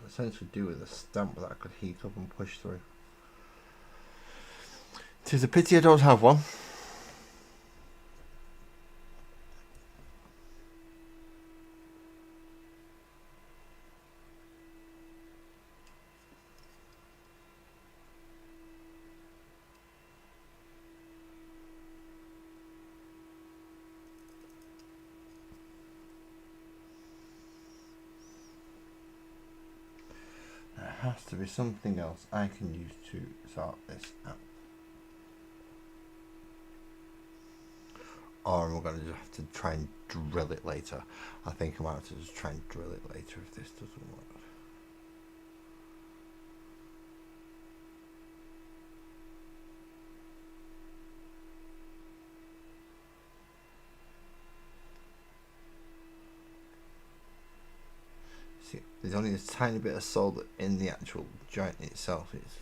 Essentially do with a stamp that I could heat up and push through. 'Tis a pity I don't have one. There has to be something else I can use to sort this out. Or we're going to just have to try and drill it later. I think I might have to just try and drill it later if this doesn't work. See, there's only a tiny bit of solder in the actual joint itself. It's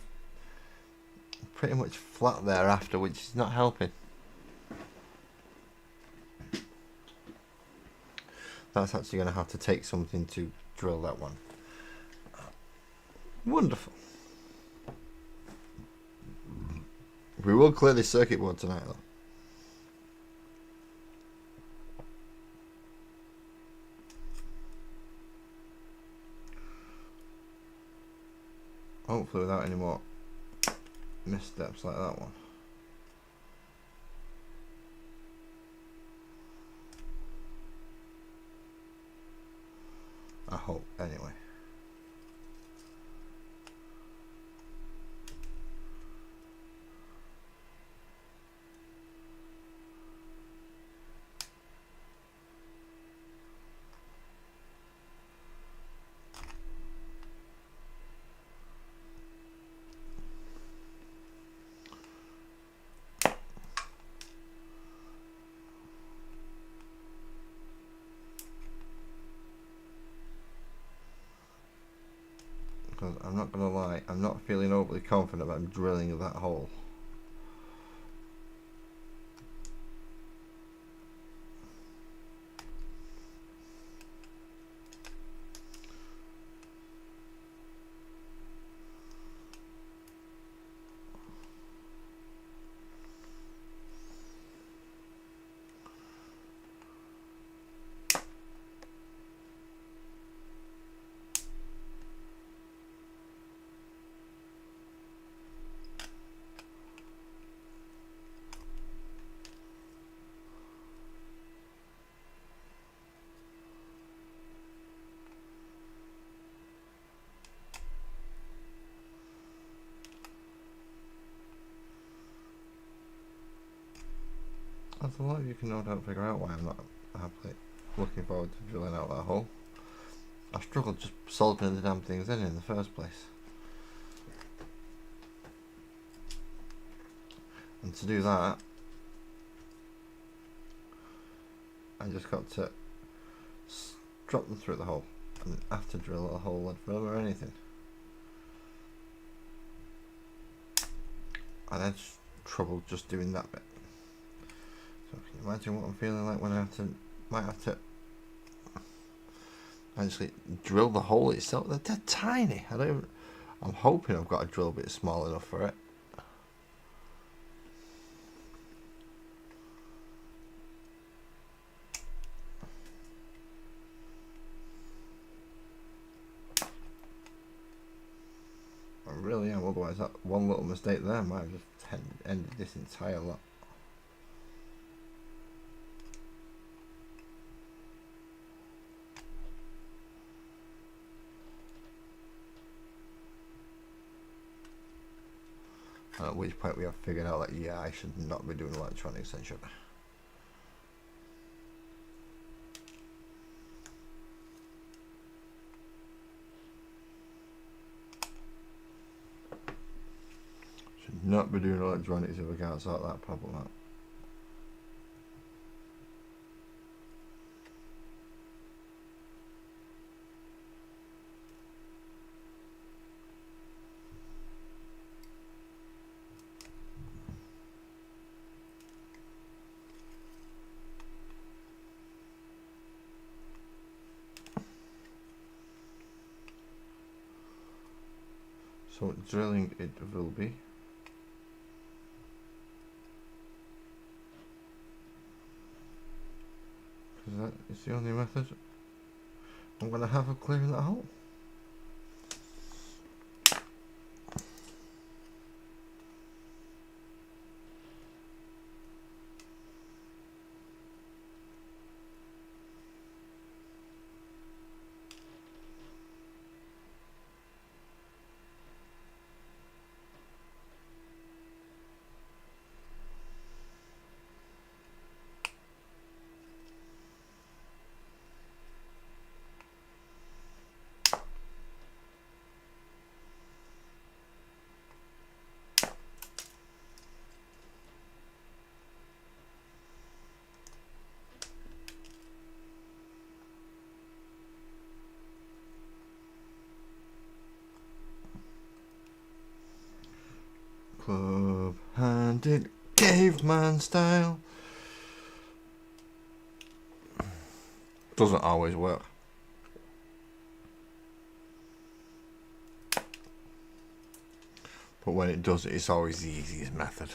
pretty much flat thereafter, which is not helping. That's actually going to have to take something to drill that one. Wonderful. We will clear this circuit board tonight, though. Hopefully without any more missteps like that one. I hope, anyway. I'm not going to lie, I'm not feeling overly confident about drilling that hole. As a lot of you can no doubt figure out why I'm not happily looking forward to drilling out that hole. I struggled just soldering the damn things in the first place. And to do that, I just got to drop them through the hole. I didn't have to drill a hole in them or anything. And I had trouble just doing that bit. So can you imagine what I'm feeling like when I might have to actually drill the hole itself? They're tiny. I'm hoping I've got a drill bit small enough for it. I really am, otherwise that one little mistake there might have just ended this entire lot. And at which point we have figured out that, yeah, I should not be doing electronics then, should I? Should not be doing electronics if I can't sort that problem out. So drilling it will be. Because that is the only method I'm going to have of clearing that hole. Club-handed caveman style. Doesn't always work. But when it does, it's always the easiest method.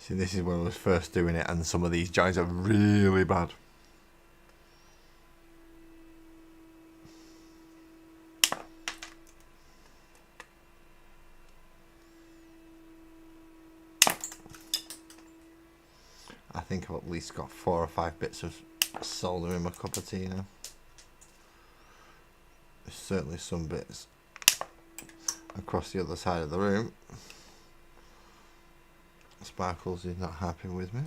See, this is when I was first doing it, and some of these joints are really bad. I think I've at least got 4 or 5 bits of solder in my cup of tea now. There's certainly some bits across the other side of the room. Sparkles is not happy with me.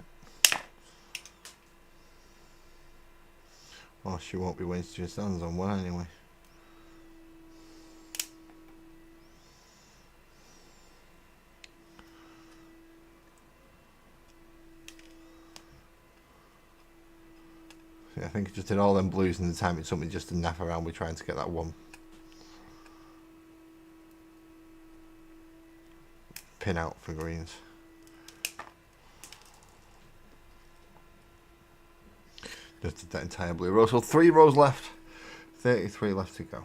Well, she won't be wasting her hands on one anyway. See, I think I just did all them blues in the time it took me just to naff around with trying to get that one pin out for greens. Just did that entire blue row. So 3 rows left. 33 left to go.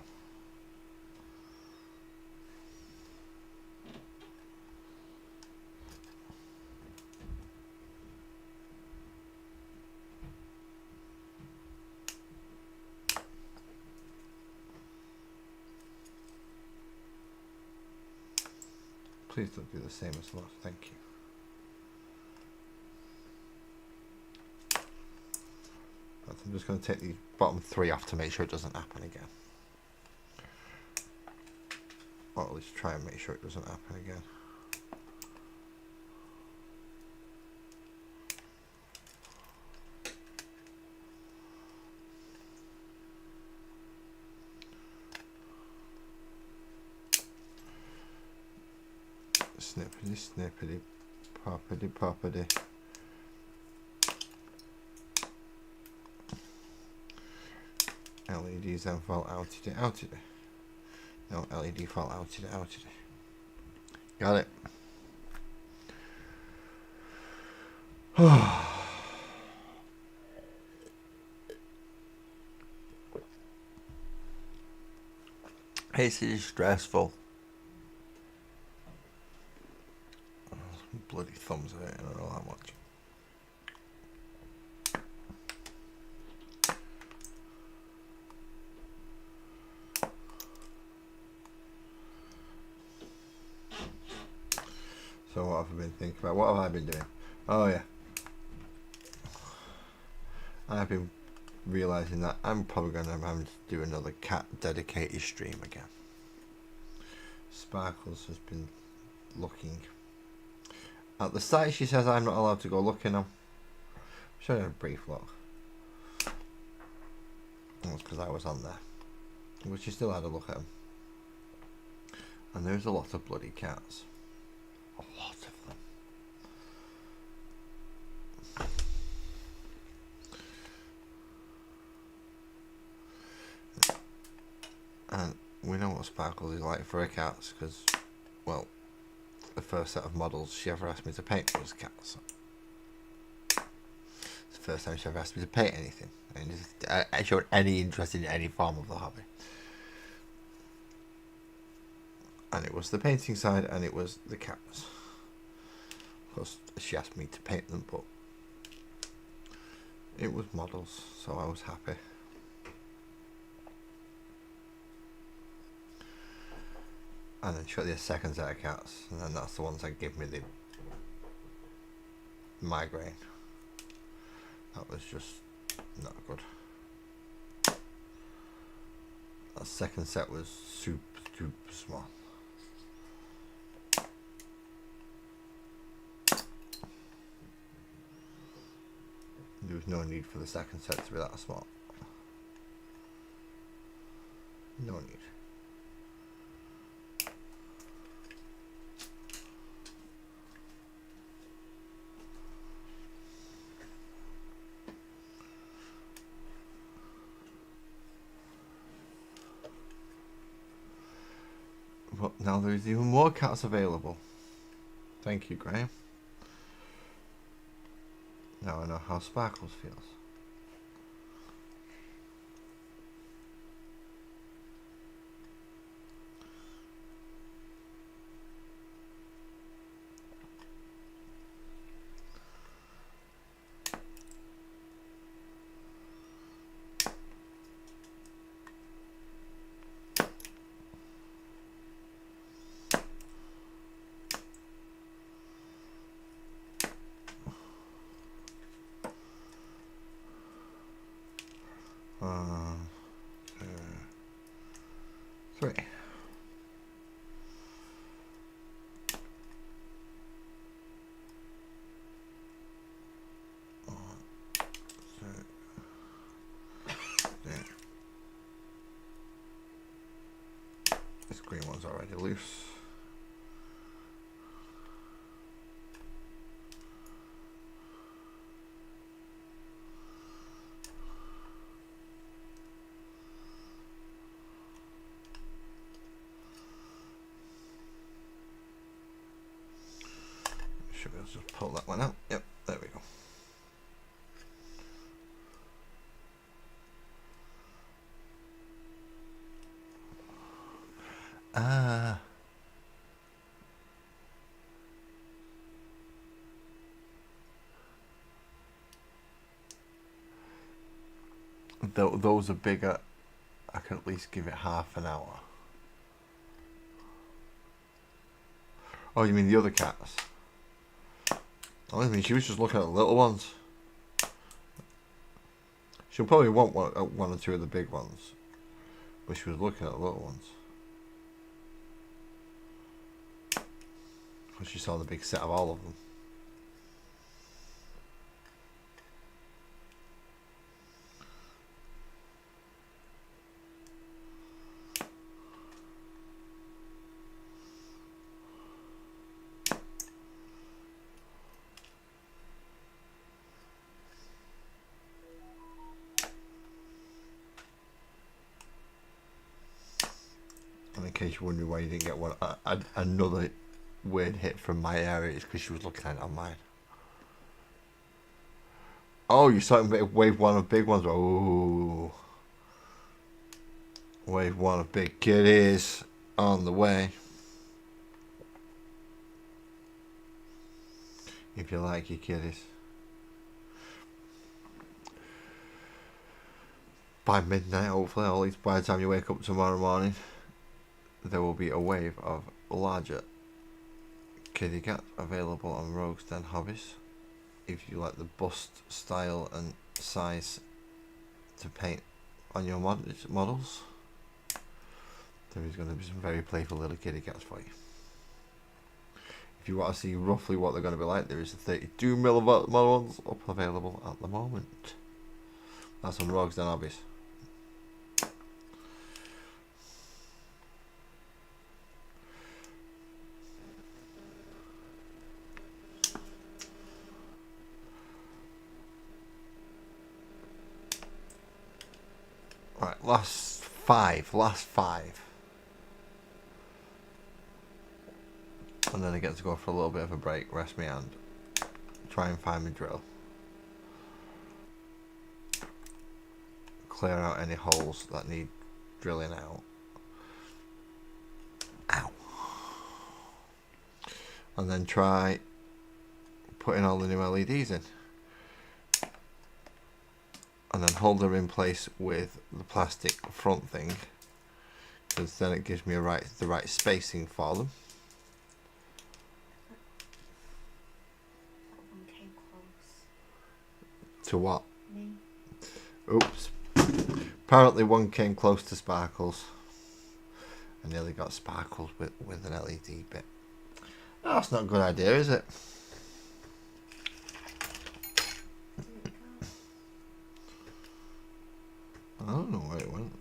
Please don't do the same as last. Thank you. I'm just going to take the bottom 3 off to make sure it doesn't happen again. Or at least try and make sure it doesn't happen again. Snippety, snippety, poppity, poppity. LEDs then fall out of it. No LED fall out of it. Got it. It's stressful. Bloody thumbs of it, I don't know how much. So what have I been thinking about? What have I been doing? Oh yeah. I've been realising that I'm probably going to have to do another cat dedicated stream again. Sparkles has been looking at the site. She says I'm not allowed to go looking them. Show you a brief look. That's because I was on there. But she still had a look at them. And there's a lot of bloody cats. A lot of them. And we know what Sparkles is like for her cats because, well, the first set of models she ever asked me to paint was cats. It's the first time she ever asked me to paint anything. And I showed any interest in any form of the hobby. And it was the painting side and it was the cats. Of course, she asked me to paint them, but it was models, so I was happy. And then she got the second set of cats, and then that's the ones that give me the migraine. That was just not good. That second set was super small. There was no need for the second set to be that small. No need. But now there's even more cats available. Thank you, Graham. Now I know how Sparkles feels. Three. This green one's already loose. Should be able to just pull that one out. Yep, there we go. Those are bigger. I can at least give it half an hour. Oh, you mean the other cats? I mean, she was just looking at the little ones. She'll probably want one or two of the big ones, but she was looking at the little ones. Because she saw the big set of all of them. In case you're wondering why you didn't get one, another weird hit from my area. It's because she was looking at it on mine. Oh, you're starting with wave one of big ones. Oh. Wave one of big kitties on the way. If you like your kitties. By midnight, hopefully, or at least by the time you wake up tomorrow morning, there will be a wave of larger kitty cats available on Rogue's Den Hobbies. If you like the bust style and size to paint on your models, there is going to be some very playful little kitty cats for you. If you want to see roughly what they're going to be like, there is a 32mm model ones up available at the moment. That's on Rogue's Den Hobbies. Right, last five. And then I get to go for a little bit of a break, rest my hand, try and find my drill. Clear out any holes that need drilling out. Ow. And then try putting all the new LEDs in. And then hold them in place with the plastic front thing, because then it gives me the right spacing for them. That one came close. To what? Me. Oops. Apparently one came close to Sparkles. I nearly got Sparkles with an LED bit. Oh, that's not a good idea, is it? I don't know where it went.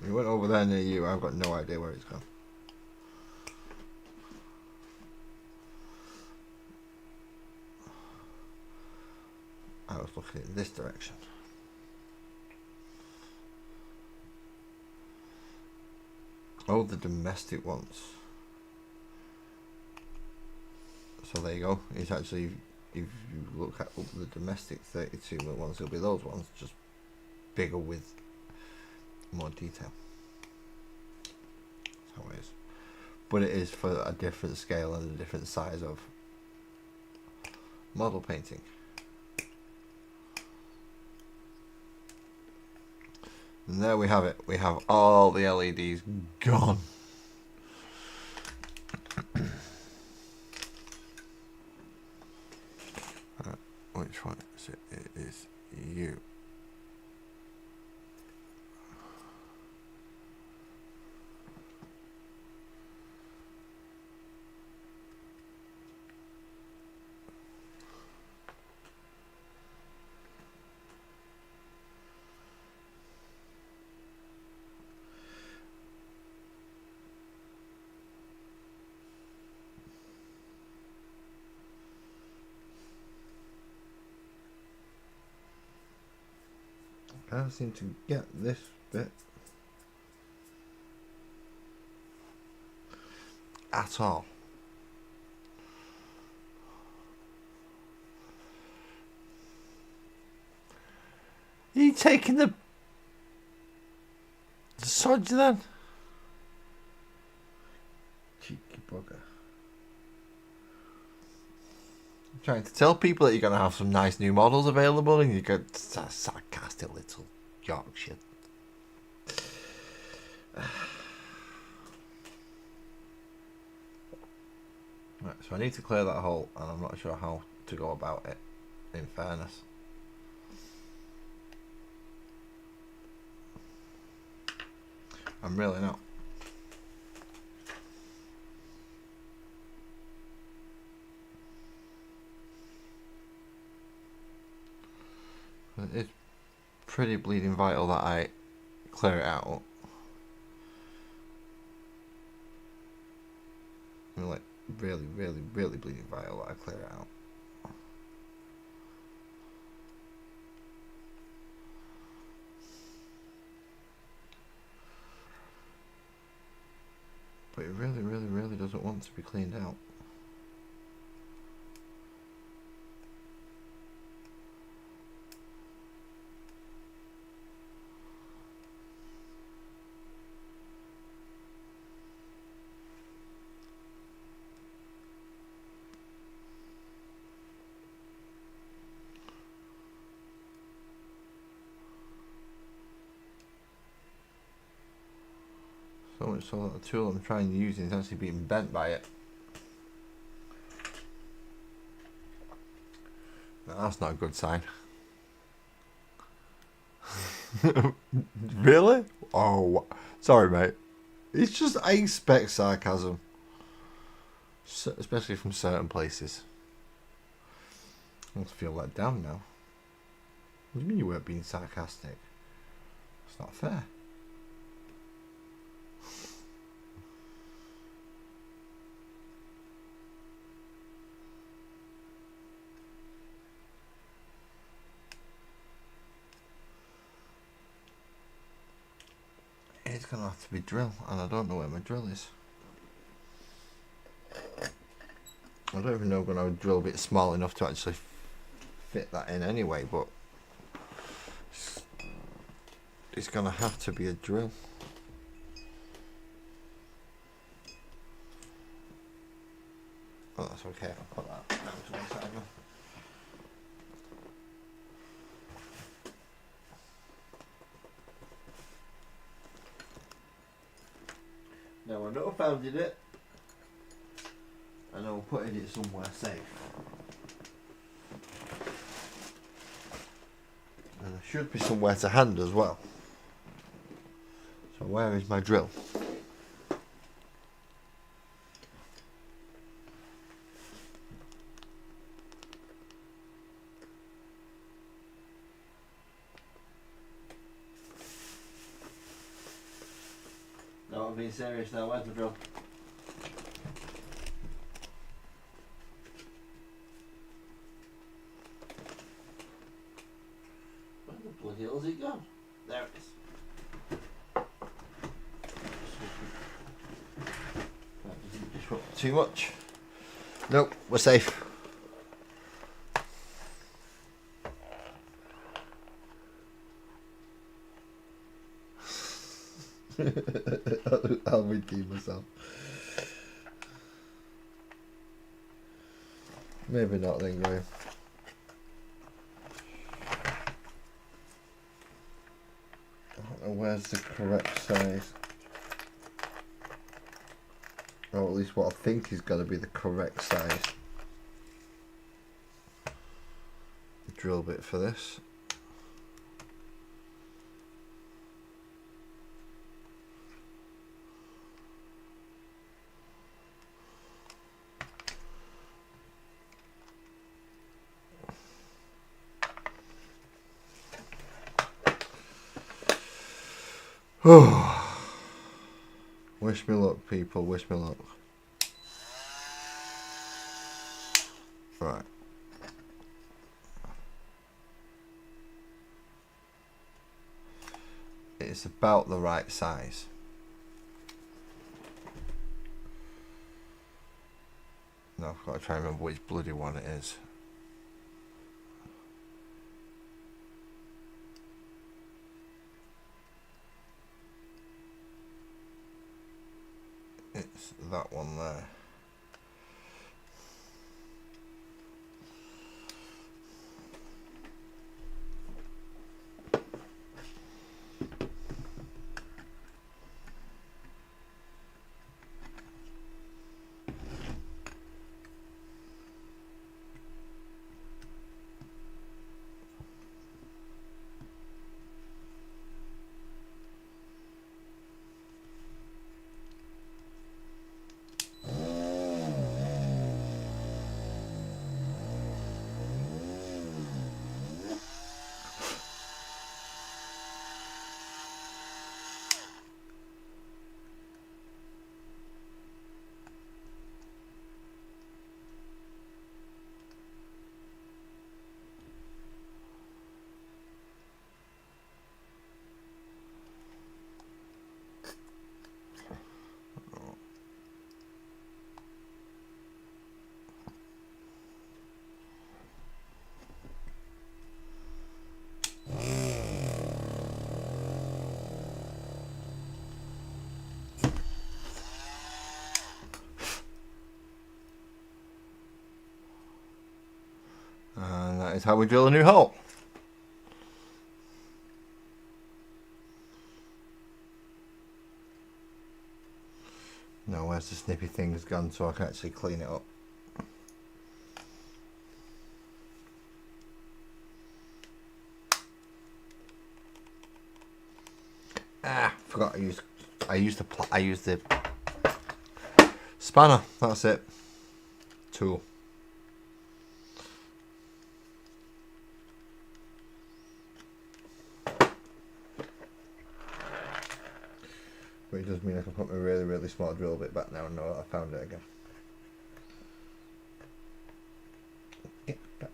It went over there near you. I've got no idea where it's gone. I was looking in this direction. Oh, the domestic ones. So there you go. It's actually, if you look at the domestic 32mm ones, it'll be those ones, just bigger with more detail. That's how it is. But it is for a different scale and a different size of model painting. And there we have it. We have all the LEDs gone. Which one is it? It is you. I don't seem to get this bit at all. Are you taking the sodge then? Cheeky bugger. I'm trying to tell people that you're going to have some nice new models available, and you get sarcastic little Yorkshire. Right, so I need to clear that hole, and I'm not sure how to go about it, in fairness. I'm really not. It's pretty bleeding vital that I clear it out. I mean, like, really bleeding vital that I clear it out. But it really doesn't want to be cleaned out. So much so that the tool I'm trying to use is actually being bent by it. Now, that's not a good sign. Really? Oh, sorry, mate. It's just, I expect sarcasm. Especially from certain places. I almost feel let down now. What do you mean you weren't being sarcastic? It's not fair. It's going to have to be drill, and I don't know where my drill is. I don't even know when I would drill a bit small enough to actually fit that in anyway, but it's going to have to be a drill. Oh, that's okay, I'll put that down to one side now. Now I know I found it, and I'll put it somewhere safe. And there should be somewhere to hand as well. So where is my drill? No, I'm being serious now, where's the drill? Where the bloody hell has it gone? There it is. That doesn't disrupt too much. Nope, we're safe. I'll redeem myself. Maybe not then, Graham. I don't know where's the correct size. Or at least what I think is going to be the correct size. Drill bit for this. Oh, wish me luck, people. Wish me luck. Right. It's about the right size. Now I've got to try and remember which bloody one it is. It's that one there. And that is how we drill a new hole. Now where's the snippy things gone so I can actually clean it up? Forgot I used the spanner. That's it. Tool. But it does mean I can put my really, really small drill bit back now and know that I found it again. Get back.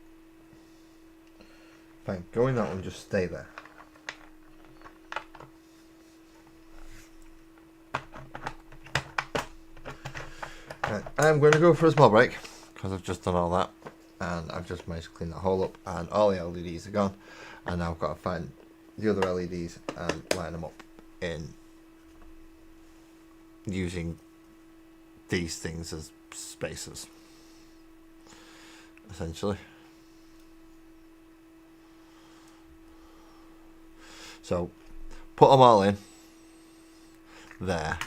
Fine, go in that one, just stay there. Right, I'm going to go for a small break because I've just done all that and I've just managed to clean that hole up and all the LEDs are gone, and now I've got to find the other LEDs and line them up in using these things as spacers, essentially. So put them all in there,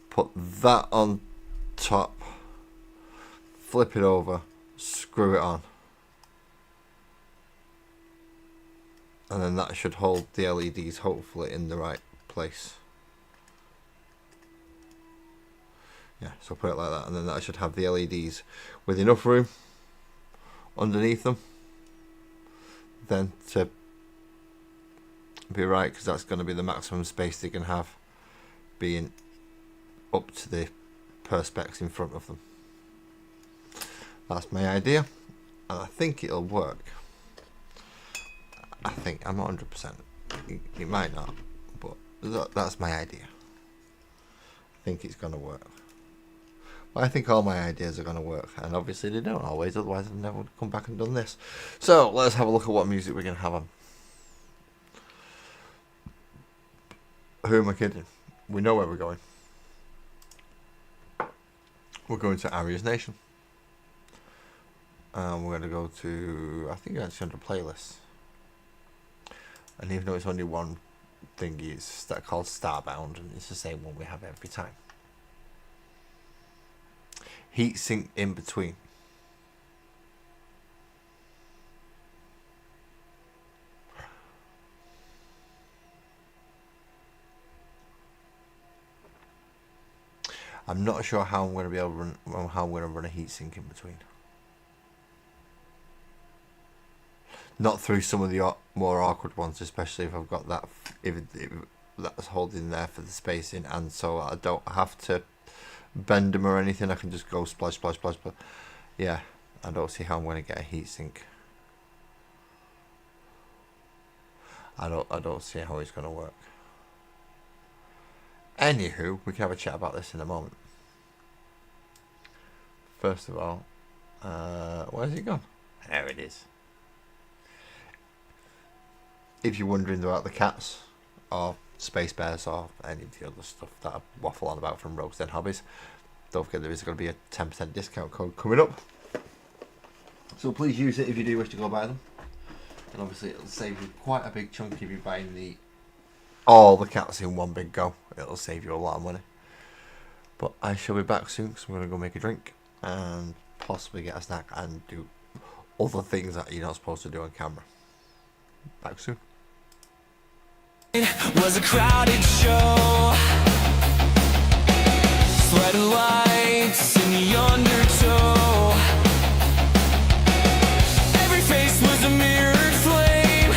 put that on top, flip it over, screw it on, and then that should hold the LEDs hopefully in the right place. Yeah, so put it like that, and then that should have the LEDs with enough room underneath them then to be right, because that's going to be the maximum space they can have, being up to the perspex in front of them. That's my idea, and I think it'll work. I think, I'm not 100%. It might not, but that's my idea. I think it's going to work. But I think all my ideas are going to work, and obviously they don't always, otherwise I've never come back and done this. So let's have a look at what music we're going to have on. Who am I kidding? We know where we're going. We're going to Aria's Nation. And we're going to go to, I think it's under playlists. And even though it's only one thingy, it's called Starbound, and it's the same one we have every time. Heat sink in between. I'm not sure how I'm going to be able to run a heatsink in between. Not through some of the more awkward ones, especially if I've got that, if that's holding there for the spacing, and so I don't have to bend them or anything. I can just go splash, splash, splash. But yeah, I don't see how I'm going to get a heatsink. I don't see how it's going to work. Anywho, we can have a chat about this in a moment. First of all, where's it gone? There it is. If you're wondering about the cats, or Space Bears, or any of the other stuff that I waffle on about from Rogues Den Hobbies, don't forget there is going to be a 10% discount code coming up. So please use it if you do wish to go buy them. And obviously it'll save you quite a big chunk if you're buying all the cats in one big go. It'll save you a lot of money. But I shall be back soon, because I'm going to go make a drink and possibly get a snack and do other things that you're not supposed to do on camera. Back soon. It was a crowded show, floodlights in the undertow. Every face was a mirrored flame,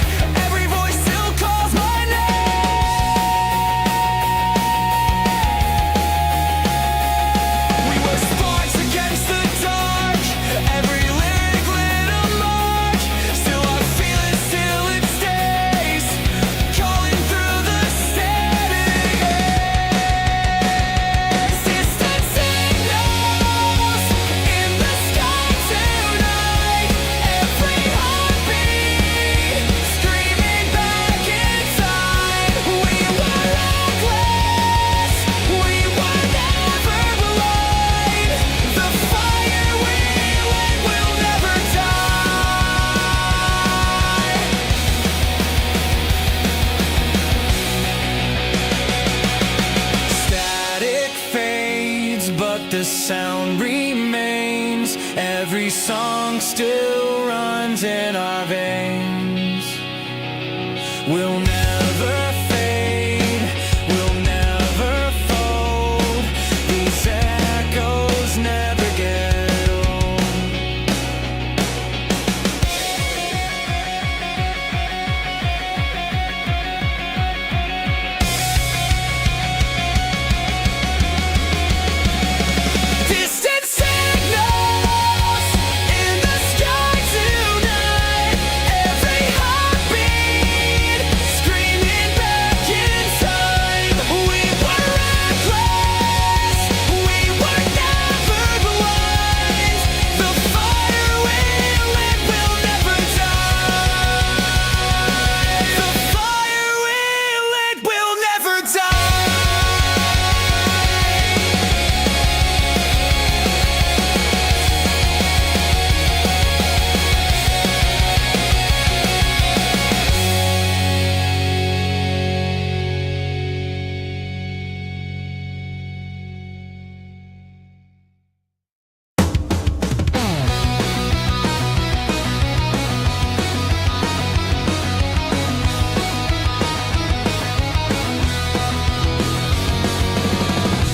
every voice still calls my name. We were sparks against the dark, every lyric lit a mark. Still I feel it, still it stays, calling through the static. sound remains. Every song still runs in our veins. We'll never fade, we'll never fold. These echoes never get old. Distant signals in the sky tonight. Every heartbeat screaming back in time. We were reckless, we were never blind. The fire we lit will never die. The fire we lit will never die.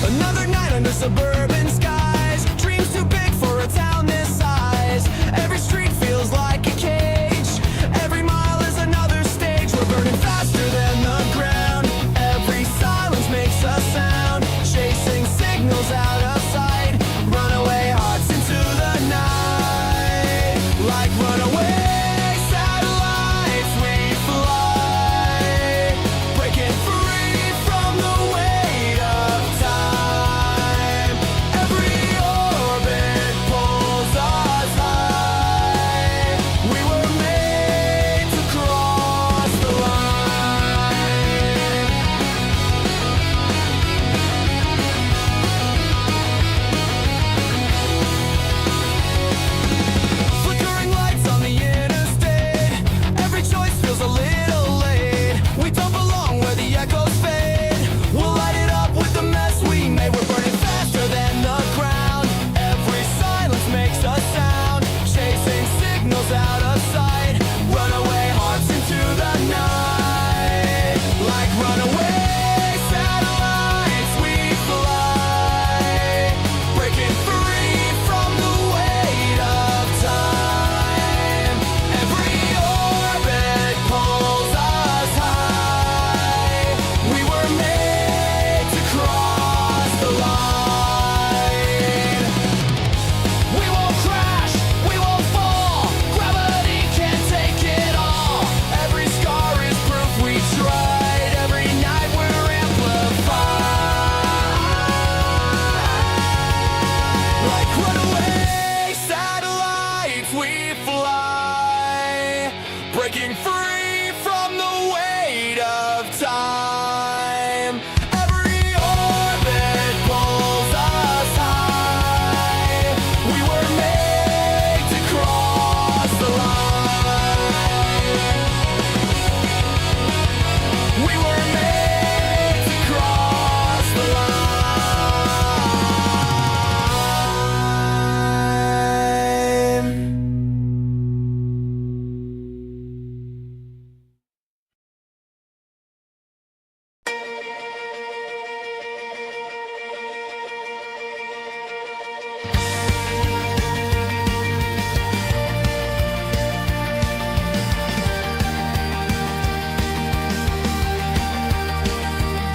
Another night under suburban skies. Dreams too big for a town this size. Every street feels like a cage. Every mile is another stage. We're burning faster than the ground. Every silence makes a sound. Chasing signals out of sight. Runaway hearts into the night. Like runaway satellites we fly. Breaking free from the weight of time. Every orbit pulls us high. We were made to cross the line. Flickering lights on the interstate. Every choice feels a little late. We don't belong where the echoes fade. We'll light it up with the mess we made. We're burning faster than the ground. Every silence makes a sound. Chasing signals out of sight. Runaway hearts into the night. Like runaway satellites we fly. Breaking free from the weight of time. Every orbit pulls us high. We were made to cross the line. We won't crash, we won't fall. Gravity can't take it all. Every scar is proof we tried. Every night we're amplified. Like runaway satellites we fly. Breaking free from the weight of time. Every orbit pulls us high. We were made to cross the line. We were made to cross the line.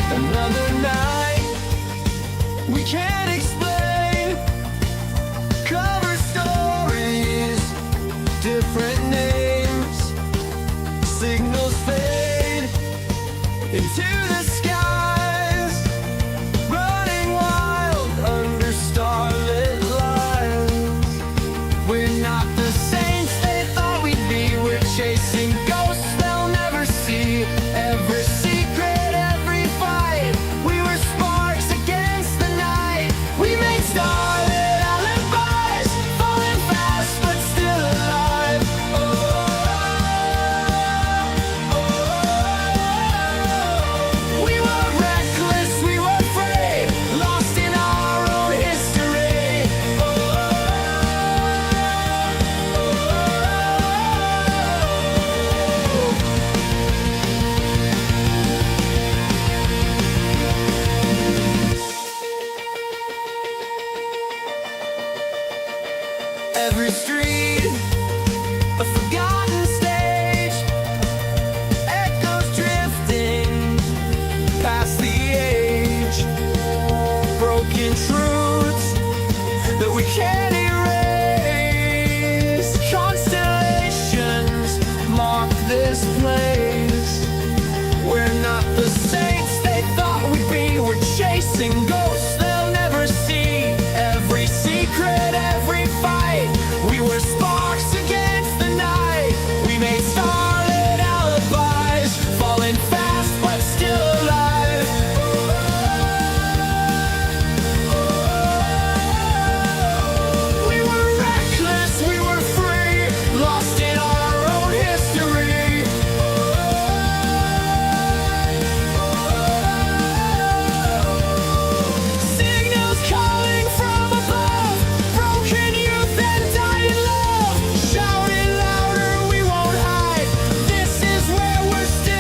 Another night we can't explain. Cover stories, different names. Signals fade into the skies. Running wild under starlit lines. We're not the saints they thought we'd be. We're chasing ghosts they'll never see. Every secret, every fight. We were sparks against the night. We made starlit alibis. Falling fast but still alive. Oh, oh, oh, oh. We ancient truths that we can't erase. Constellations mark this place. We're not the saints they thought we'd be. We're chasing ghosts they'll never see. Every secret, every fight, we were sparks against the night. We made starlit alibis, falling fast but still alive. We were reckless, we were free, lost in our own history. Signals calling from above, broken youth and dying love. Shouting louder, we won't hide. This is where we're still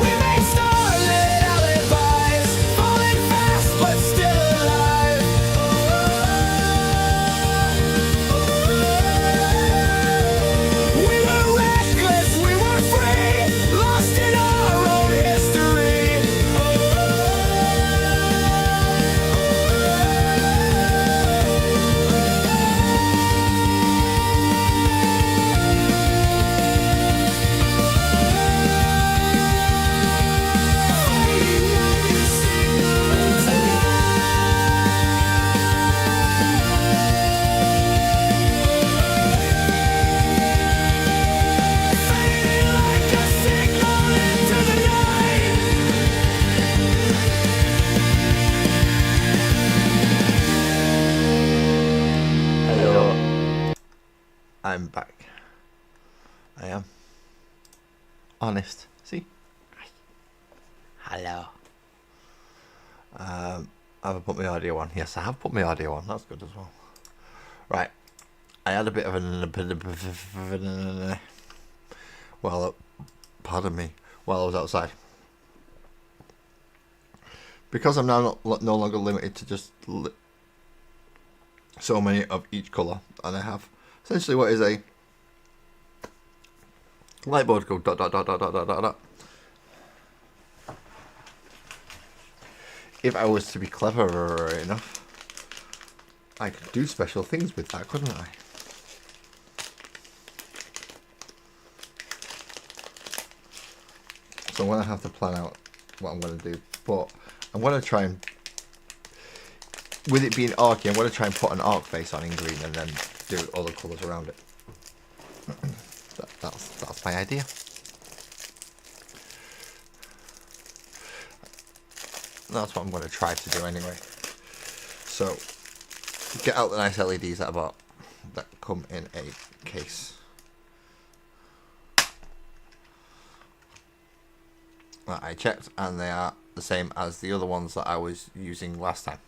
We made starlit alibis, falling fast but still alive. We were reckless, we were free, lost in our own history. Fading like a signal into the night. Hello. I'm back. I am. Honest. See? Hello. Have I put my audio on? Yes, I have put my audio on. That's good as well. Right. I had a bit of an... Well, pardon me. While I was outside. Because I'm now no longer limited to just so many of each colour. And I have essentially what is a light board go dot dot dot dot dot dot dot dot. If I was to be clever enough, I could do special things with that, couldn't I? So I'm going to have to plan out what I'm going to do. But I'm going to try and, with it being archy, I'm going to try and put an arc face on in green and then do other colours around it. That's my idea. That's what I'm going to try to do anyway. So, get out the nice LEDs that I bought that come in a case. That I checked, and they are the same as the other ones that I was using last time.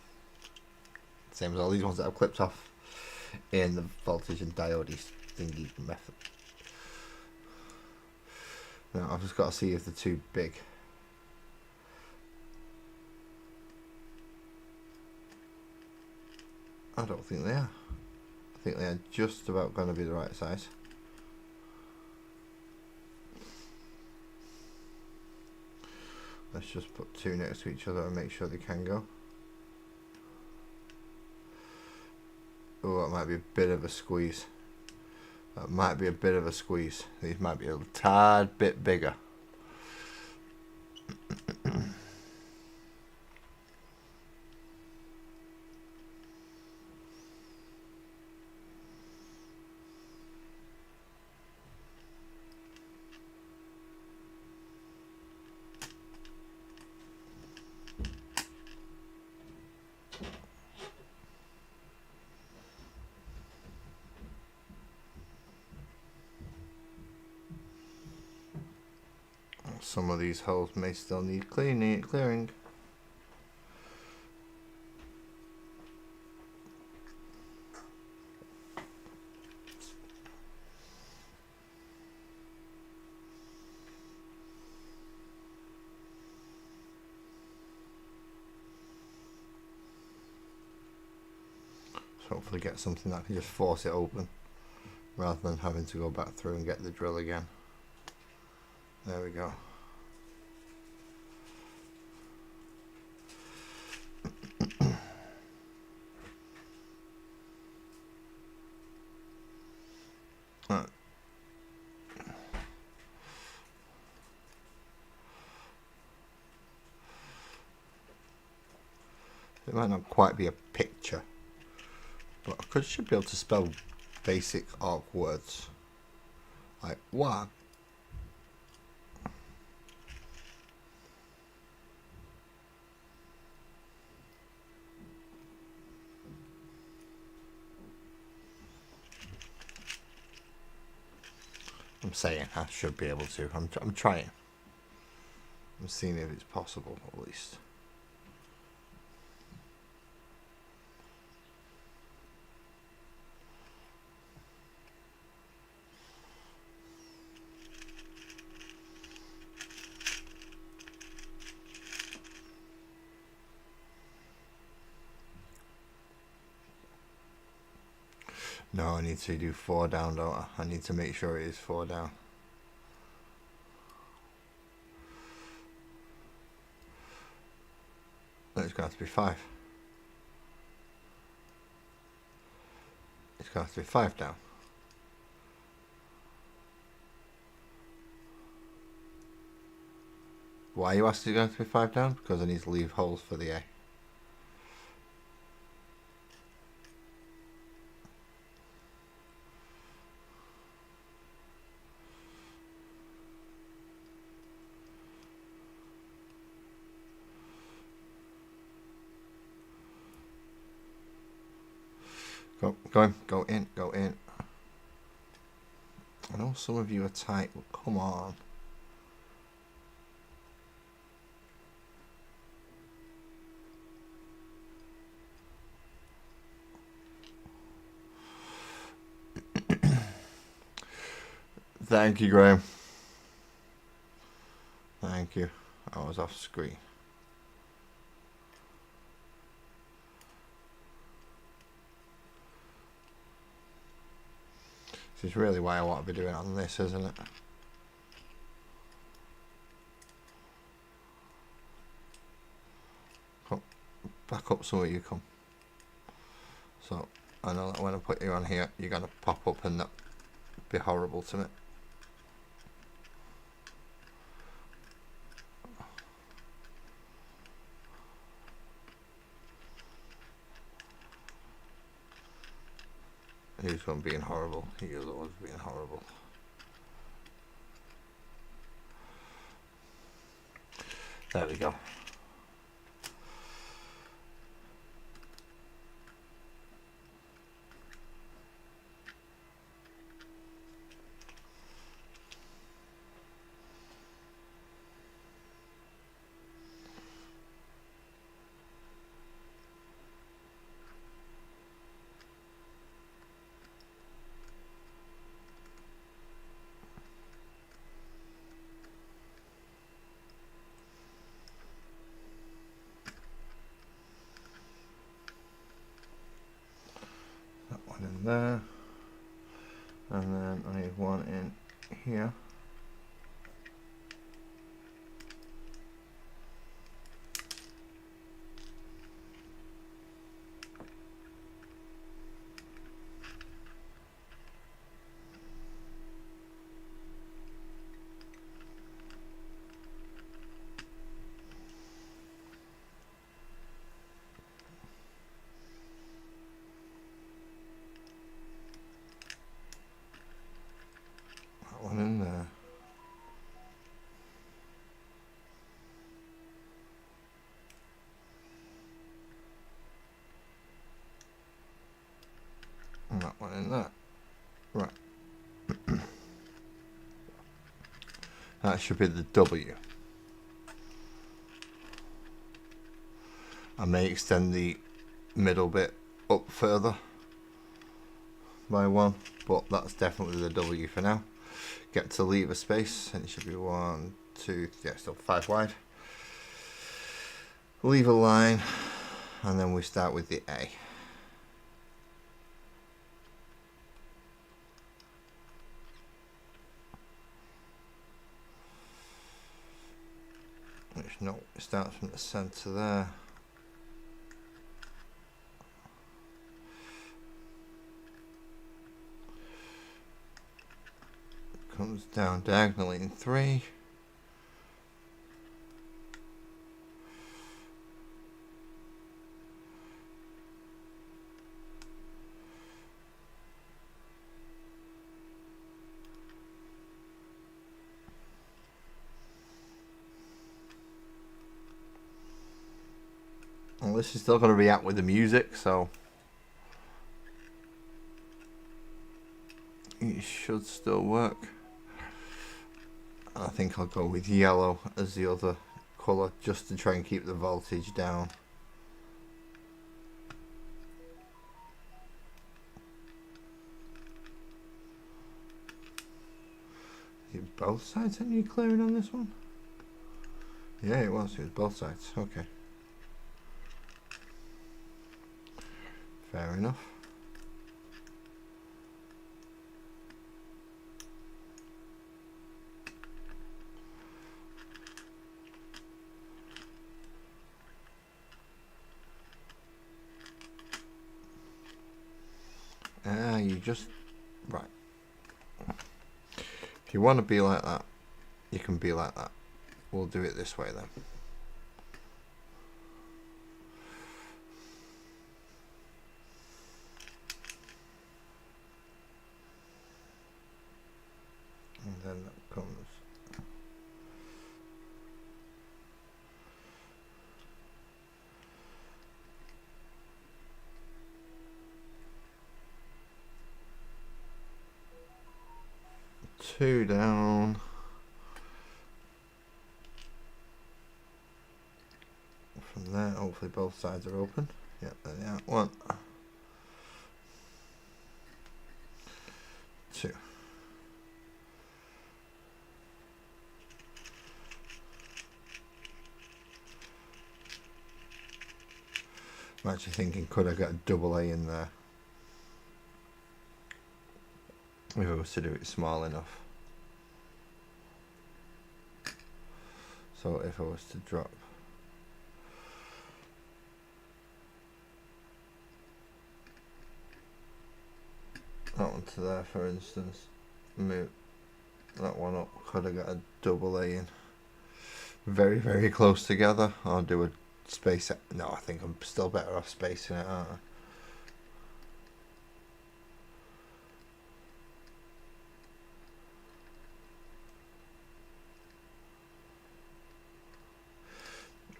Same as all these ones that I've clipped off in the voltage and diode thingy method. Now I've just got to see if they're too big. I don't think they are. I think they are just about going to be the right size. Let's just put two next to each other and make sure they can go. Oh, that might be a bit of a squeeze. That might be a bit of a squeeze. These might be a tad bit bigger. Some of these holes may still need clearing. hopefully get something that can just force it open rather than having to go back through and get the drill again. There we go. It might not quite be a picture, but I should be able to spell basic orc words like wag. I'm saying I should be able to. I'm trying. I'm seeing if it's possible, at least. No, I need to do 4 down, don't I? I need to make sure it is 4 down. No, it's going to have to be 5. It's going to have to be 5 down. Why are you asking it going to be 5 down? Because I need to leave holes for the A. Go in. I know some of you are tight, but come on. Thank you, Graham. Thank you. I was off screen. This is really why I want to be doing it on this, isn't it? Come, back up so you come. So I know that when I put you on here, you're gonna pop up and that be horrible to me. He's going being horrible. He is always being horrible. There we go. In there, and then I need one in here. One in there. And that one in there. Right. That should be the W. I may extend the middle bit up further by 1, but that's definitely the W for now. Get to leave a space, and it should be 1, 2, yeah, still 5 wide. Leave a line, and then we start with the A. which no, it starts from the centre there. Comes down diagonally in 3. Well, this is still going to react with the music, so it should still work. I think I'll go with yellow as the other colour just to try and keep the voltage down. Is it both sides that need clearing on this one? Yeah, it was both sides. Okay. Fair enough. You just right. If you want to be like that, you can be like that. We'll do it this way then. And then that comes two down. From there, hopefully both sides are open. Yep, there they are. 1, 2. I'm actually thinking, could I get a double A in there? If I was to do it small enough. So if I was to drop that one to there, for instance, move that one up, could I get a double A in? Very, very close together. I'll do a space. No, I think I'm still better off spacing it, aren't I?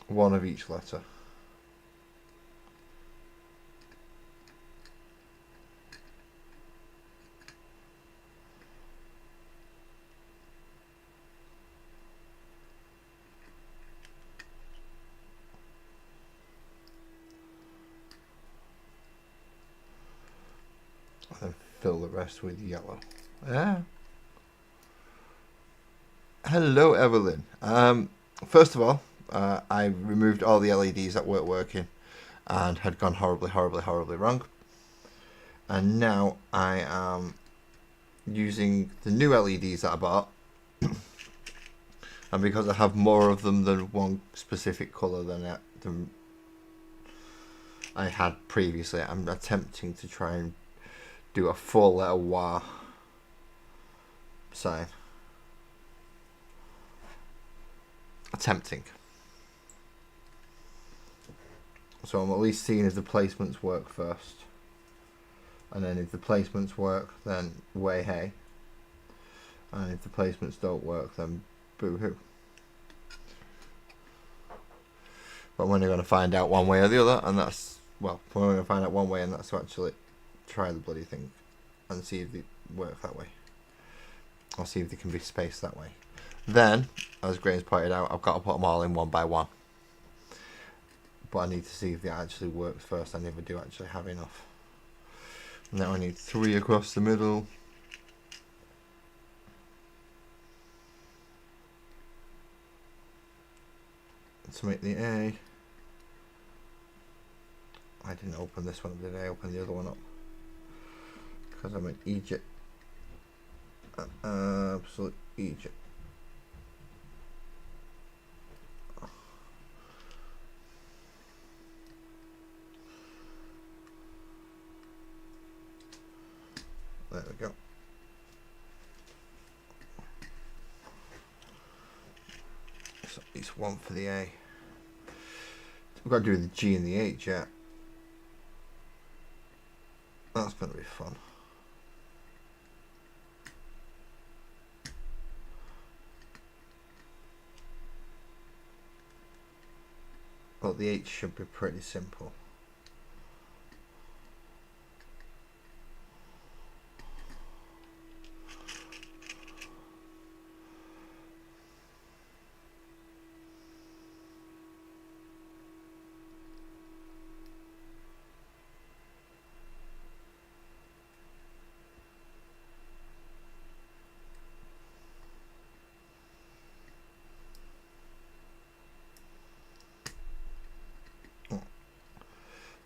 One of each letter. And then fill the rest with yellow. Yeah. Hello, Evelyn. First of all, I removed all the LEDs that weren't working and had gone horribly wrong. And now I am using the new LEDs that I bought. And because I have more of them than one specific colour than I had previously, I'm attempting to try and do a 4-letter WA sign. Attempting. So I'm at least seeing if the placements work first. And then if the placements work, then way hey. And if the placements don't work, then boo hoo. But I'm only going to find out one way or the other, and that's, well, I'm only going to find out one way, and that's to actually try the bloody thing and see if they work that way. Or see if they can be spaced that way. Then, as Graham's pointed out, I've got to put them all in one by one. But I need to see if they actually work first and if I do actually have enough. Now I need 3 across the middle. To make the A. I didn't open this one, did I open the other one up? Because I'm in Egypt. Absolute Egypt. least one for the A. We've got to do the G and the H, yeah. That's going to be fun. Well, the H should be pretty simple.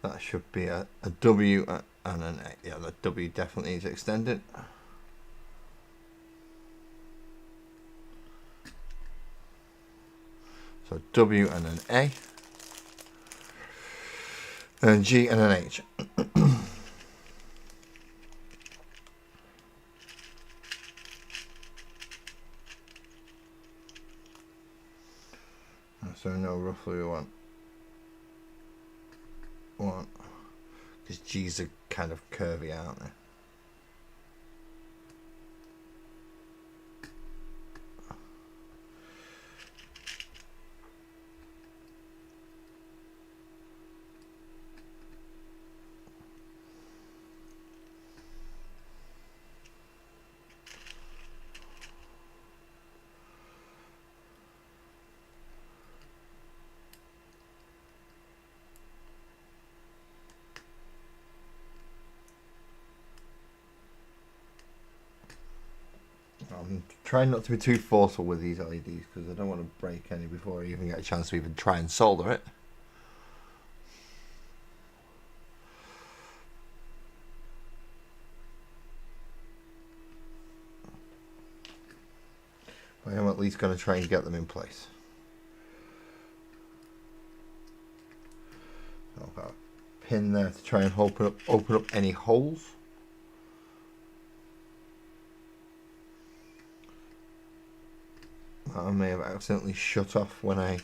That should be a W and an A. Yeah, the W definitely needs extended. So W and an A. And G and an H. So I know roughly we want one, because G's are kind of curvy, aren't they? I'm trying not to be too forceful with these LEDs because I don't want to break any before I even get a chance to even try and solder it. I am at least going to try and get them in place. So I've got a pin there to try and open up any holes. I may have accidentally shut off when I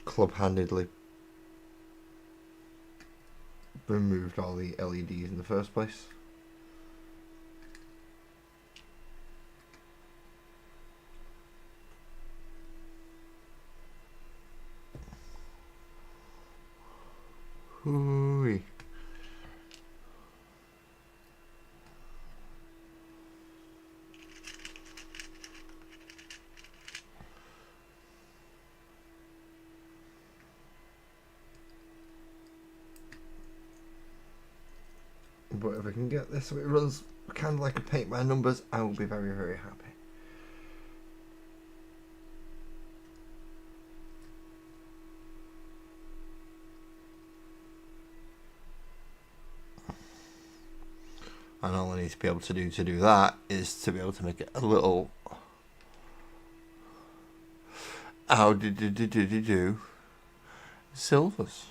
club-handedly removed all the LEDs in the first place. Hooey. But if I can get this so it runs kind of like a paint by numbers, I will be very, very happy. And all I need to be able to do that is to be able to make it a little. How did you do silvers?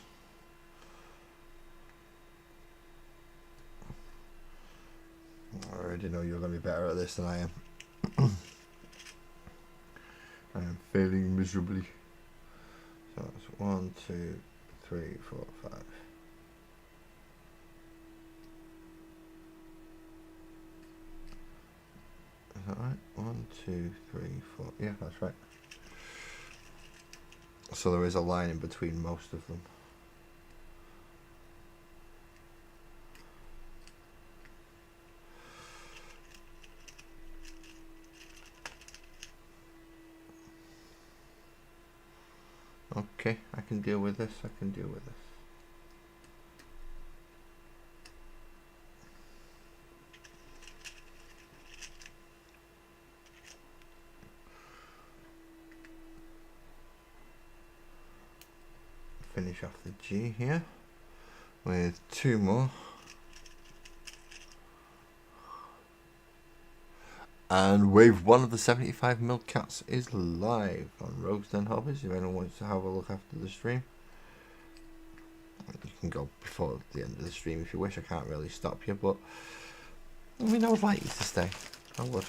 I already know you're going to be better at this than I am. I am failing miserably. So that's 1, 2, 3, 4, 5. Is that right? 1, 2, 3, 4. Yeah, that's right. So there is a line in between most of them. Okay, I can deal with this. Finish off the G here with 2 more. And wave 1 of the 75mm cats is live on Rogues Den Hobbies. If anyone wants to have a look after the stream, you can go before the end of the stream if you wish. I can't really stop you, but I mean, I would like you to stay. I would.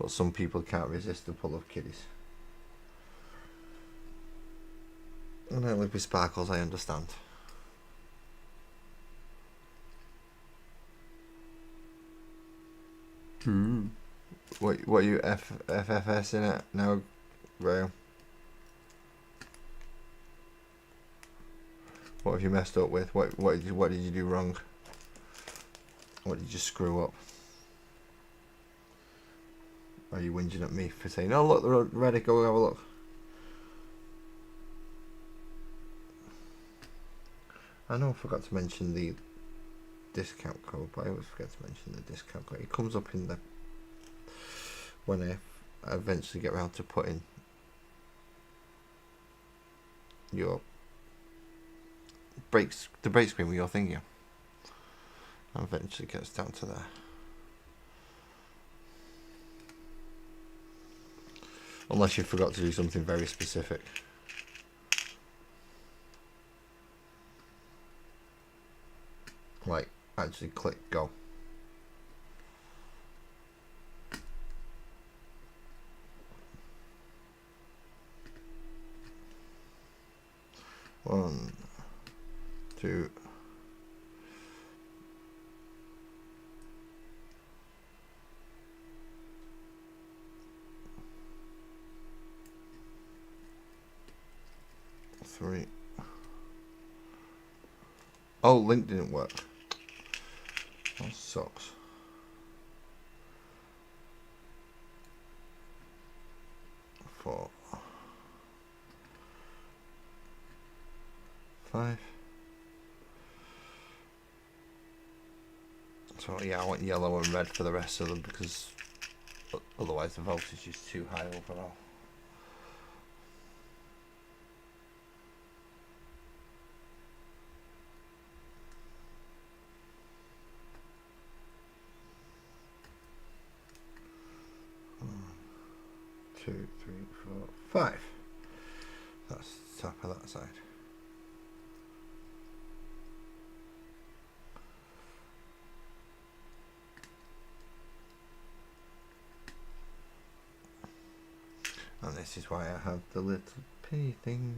But some people can't resist the pull of kiddies. And I live with sparkles, I understand. What are you FFS in it now, Graham? What have you messed up with? What did you do wrong? What did you screw up? Are you whinging at me for saying, "Oh look, they're ready, go have a look"? I know I forgot to mention the discount code, but I always forget to mention the discount code. It comes up in the when I eventually get around to putting your the break screen with your thingy. And eventually gets down to there. Unless you forgot to do something very specific. Like actually click go. One, two, three. Oh, link didn't work. That sucks. Four, five. So yeah, I want yellow and red for the rest of them because otherwise the voltage is too high overall. Two, three, four, five. That's the top of that side. And this is why I have the little penny thing.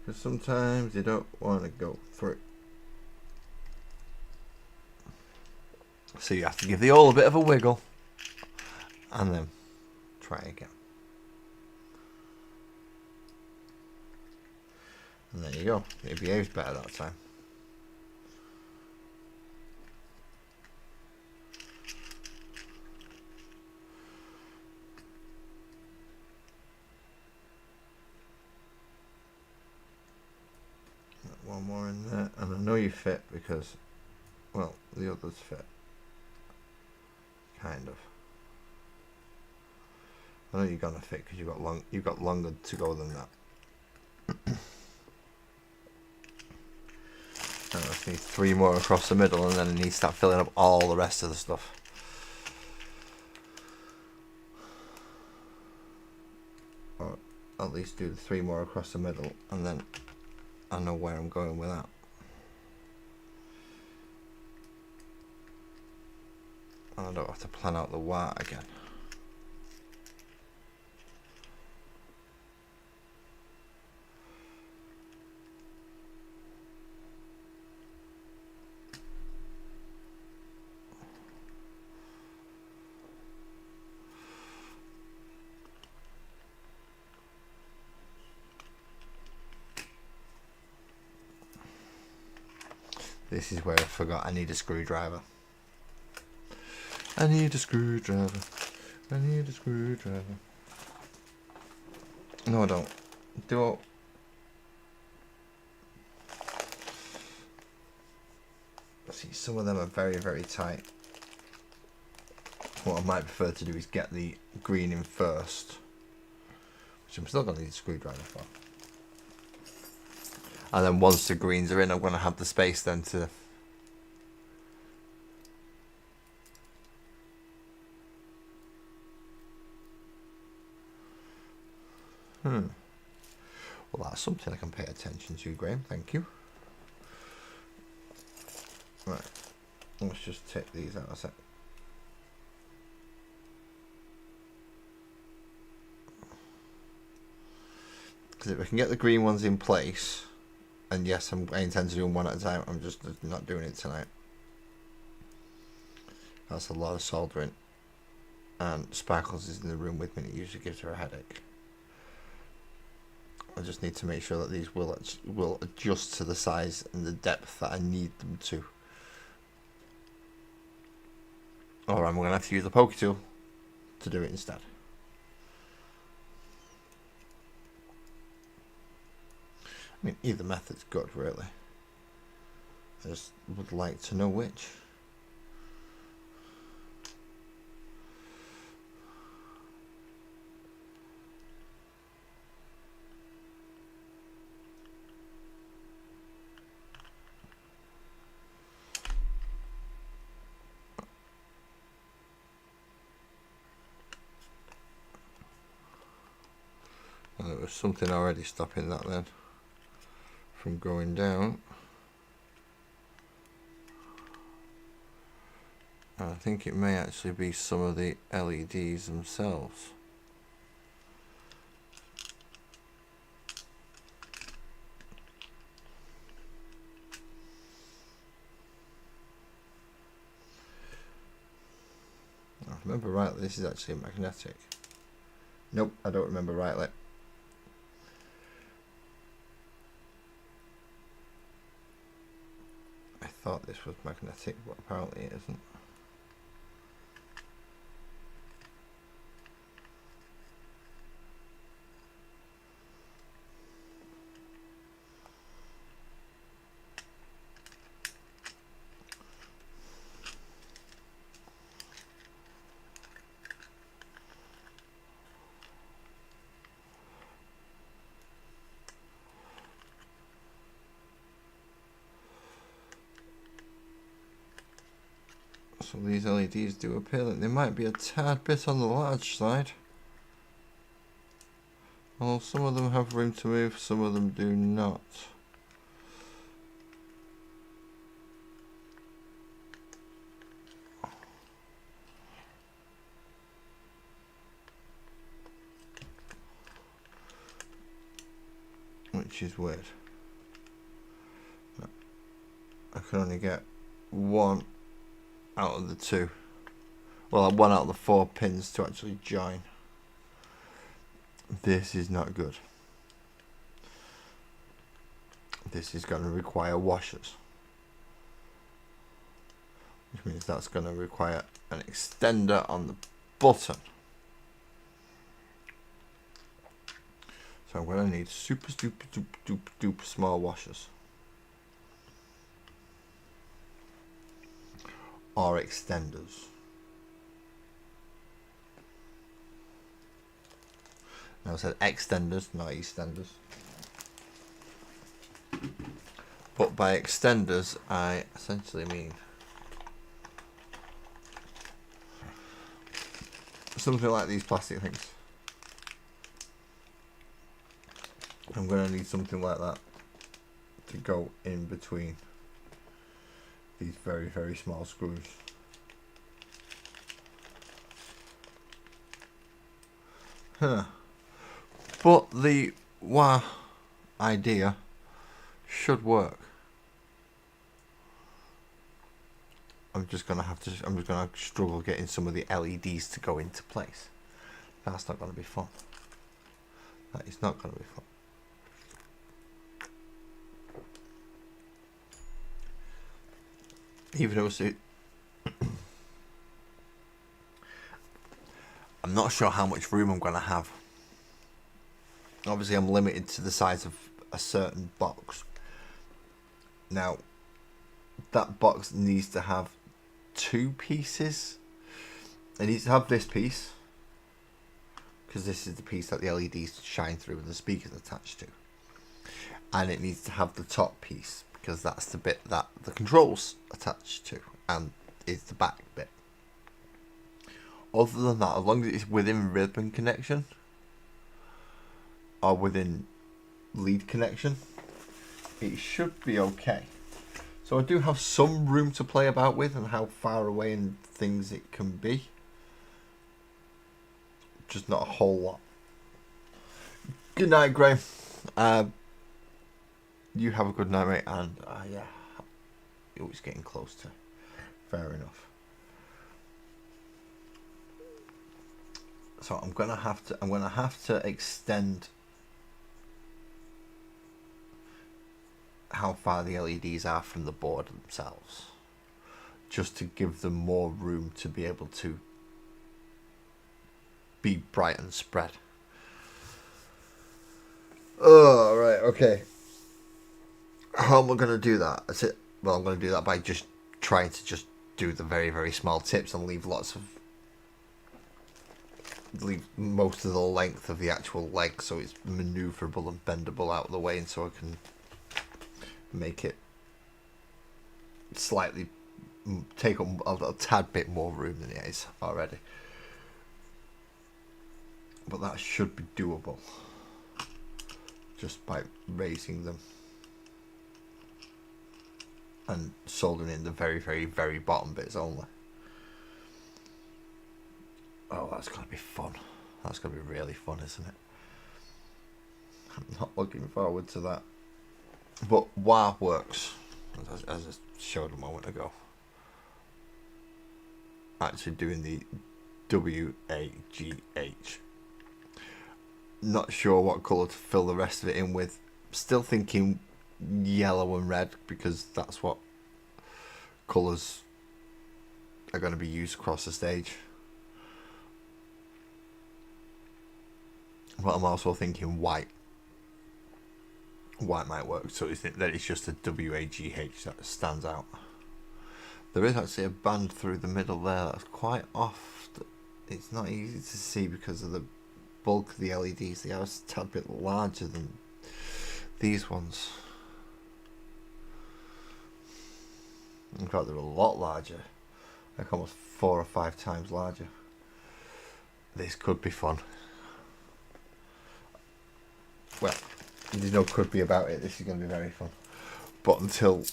Because sometimes you don't want to go through. So you have to give the all a bit of a wiggle. And then try again. And there you go. It behaves better that time. One more in there. And I know you fit because, well, the others fit. Kind of. I know you're gonna fit because you've got longer to go than that. I just need 3 more across the middle, and then I need to start filling up all the rest of the stuff. Or at least do the 3 more across the middle, and then I know where I'm going with that. And I don't have to plan out the wire again. This is where I forgot I need a screwdriver. I need a screwdriver. I need a screwdriver. No, I don't. Do I? See, some of them are very, very tight. What I might prefer to do is get the green in first, which I'm still going to need a screwdriver for. And then once the greens are in, I'm going to have the space then to... Well, that's something I can pay attention to, Graham. Thank you. Right. Let's just take these out a sec. Because if I can get the green ones in place, and yes, I intend to do them one at a time, I'm just not doing it tonight. That's a lot of soldering. And Sparkles is in the room with me, and it usually gives her a headache. I just need to make sure that these will adjust to the size and the depth that I need them to. Or I'm going to have to use the poke tool to do it instead. I mean, either method's good, really. I just would like to know which. Well, there was something already stopping that then from going down. I think it may actually be some of the LEDs themselves. I remember rightly, this is actually magnetic. Nope, I don't remember rightly. I thought this was magnetic, but apparently it isn't. So these LEDs do appear that they might be a tad bit on the large side. Well, some of them have room to move, some of them do not. Which is weird. I can only get one out of the two. Well, one out of the 4 pins to actually join. This is not good. This is going to require washers. Which means that's going to require an extender on the button. So I'm going to need super duper small washers. Or extenders. Now I said extenders, not extenders. But by extenders, I essentially mean something like these plastic things. I'm going to need something like that to go in between these very, very small screws. Huh. But the wah idea should work. I'm just gonna struggle getting some of the LEDs to go into place. That's not gonna be fun. That is not gonna be fun. Even though I'm not sure how much room I'm going to have. Obviously, I'm limited to the size of a certain box. Now, that box needs to have 2 pieces. It needs to have this piece, because this is the piece that the LEDs shine through and the speaker's attached to. And it needs to have the top piece, because that's the bit that the controls attached to, and is the back bit. Other than that, as long as it's within ribbon connection or within lead connection, it should be okay. So I do have some room to play about with and how far away and things it can be. Just not a whole lot. Good night, Graham. You have a good night, mate, and yeah, you're always getting close to. Fair enough. So I'm gonna have to extend how far the LEDs are from the board themselves, just to give them more room to be able to be bright and spread. Oh, right, okay. How am I going to do that? That's it. Well, I'm going to do that by just trying to just do the very, very small tips and leave most of the length of the actual leg so it's maneuverable and bendable out of the way, and so I can make it slightly take up a tad bit more room than it is already. But that should be doable just by raising them and soldering in the very, very, very bottom bits only. Oh, that's going to be fun. That's going to be really fun, isn't it? I'm not looking forward to that. But WA works, as I showed a moment ago. Actually doing the WAGH. Not sure what colour to fill the rest of it in with. Still thinking yellow and red, because that's what colours are going to be used across the stage. But I'm also thinking white. White might work, so that it's just a WAGH that stands out. There is actually a band through the middle there that's quite off. It's not easy to see because of the bulk of the LEDs. They are a tad bit larger than these ones. In fact, they're a lot larger, like almost 4 or 5 times larger. This could be fun. Well, there's no could be about it. This is going to be very fun. But until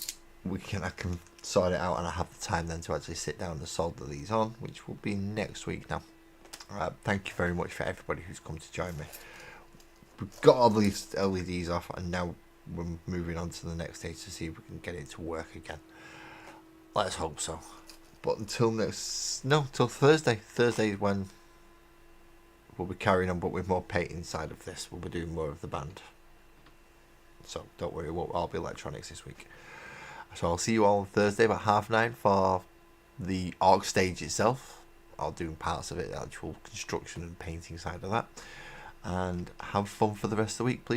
I can sort it out and I have the time then to actually sit down and solder these on, which will be next week now. Thank you very much for everybody who's come to join me. We've got all these LEDs off, and now we're moving on to the next stage to see if we can get it to work again. Let's hope so. But till Thursday. Thursday is when we'll be carrying on, but with more painting side of this. We'll be doing more of the band. So don't worry, it won't all be electronics this week. So I'll see you all on Thursday about 9:30 for the org stage itself. I'll do parts of it, the actual construction and painting side of that. And have fun for the rest of the week, please.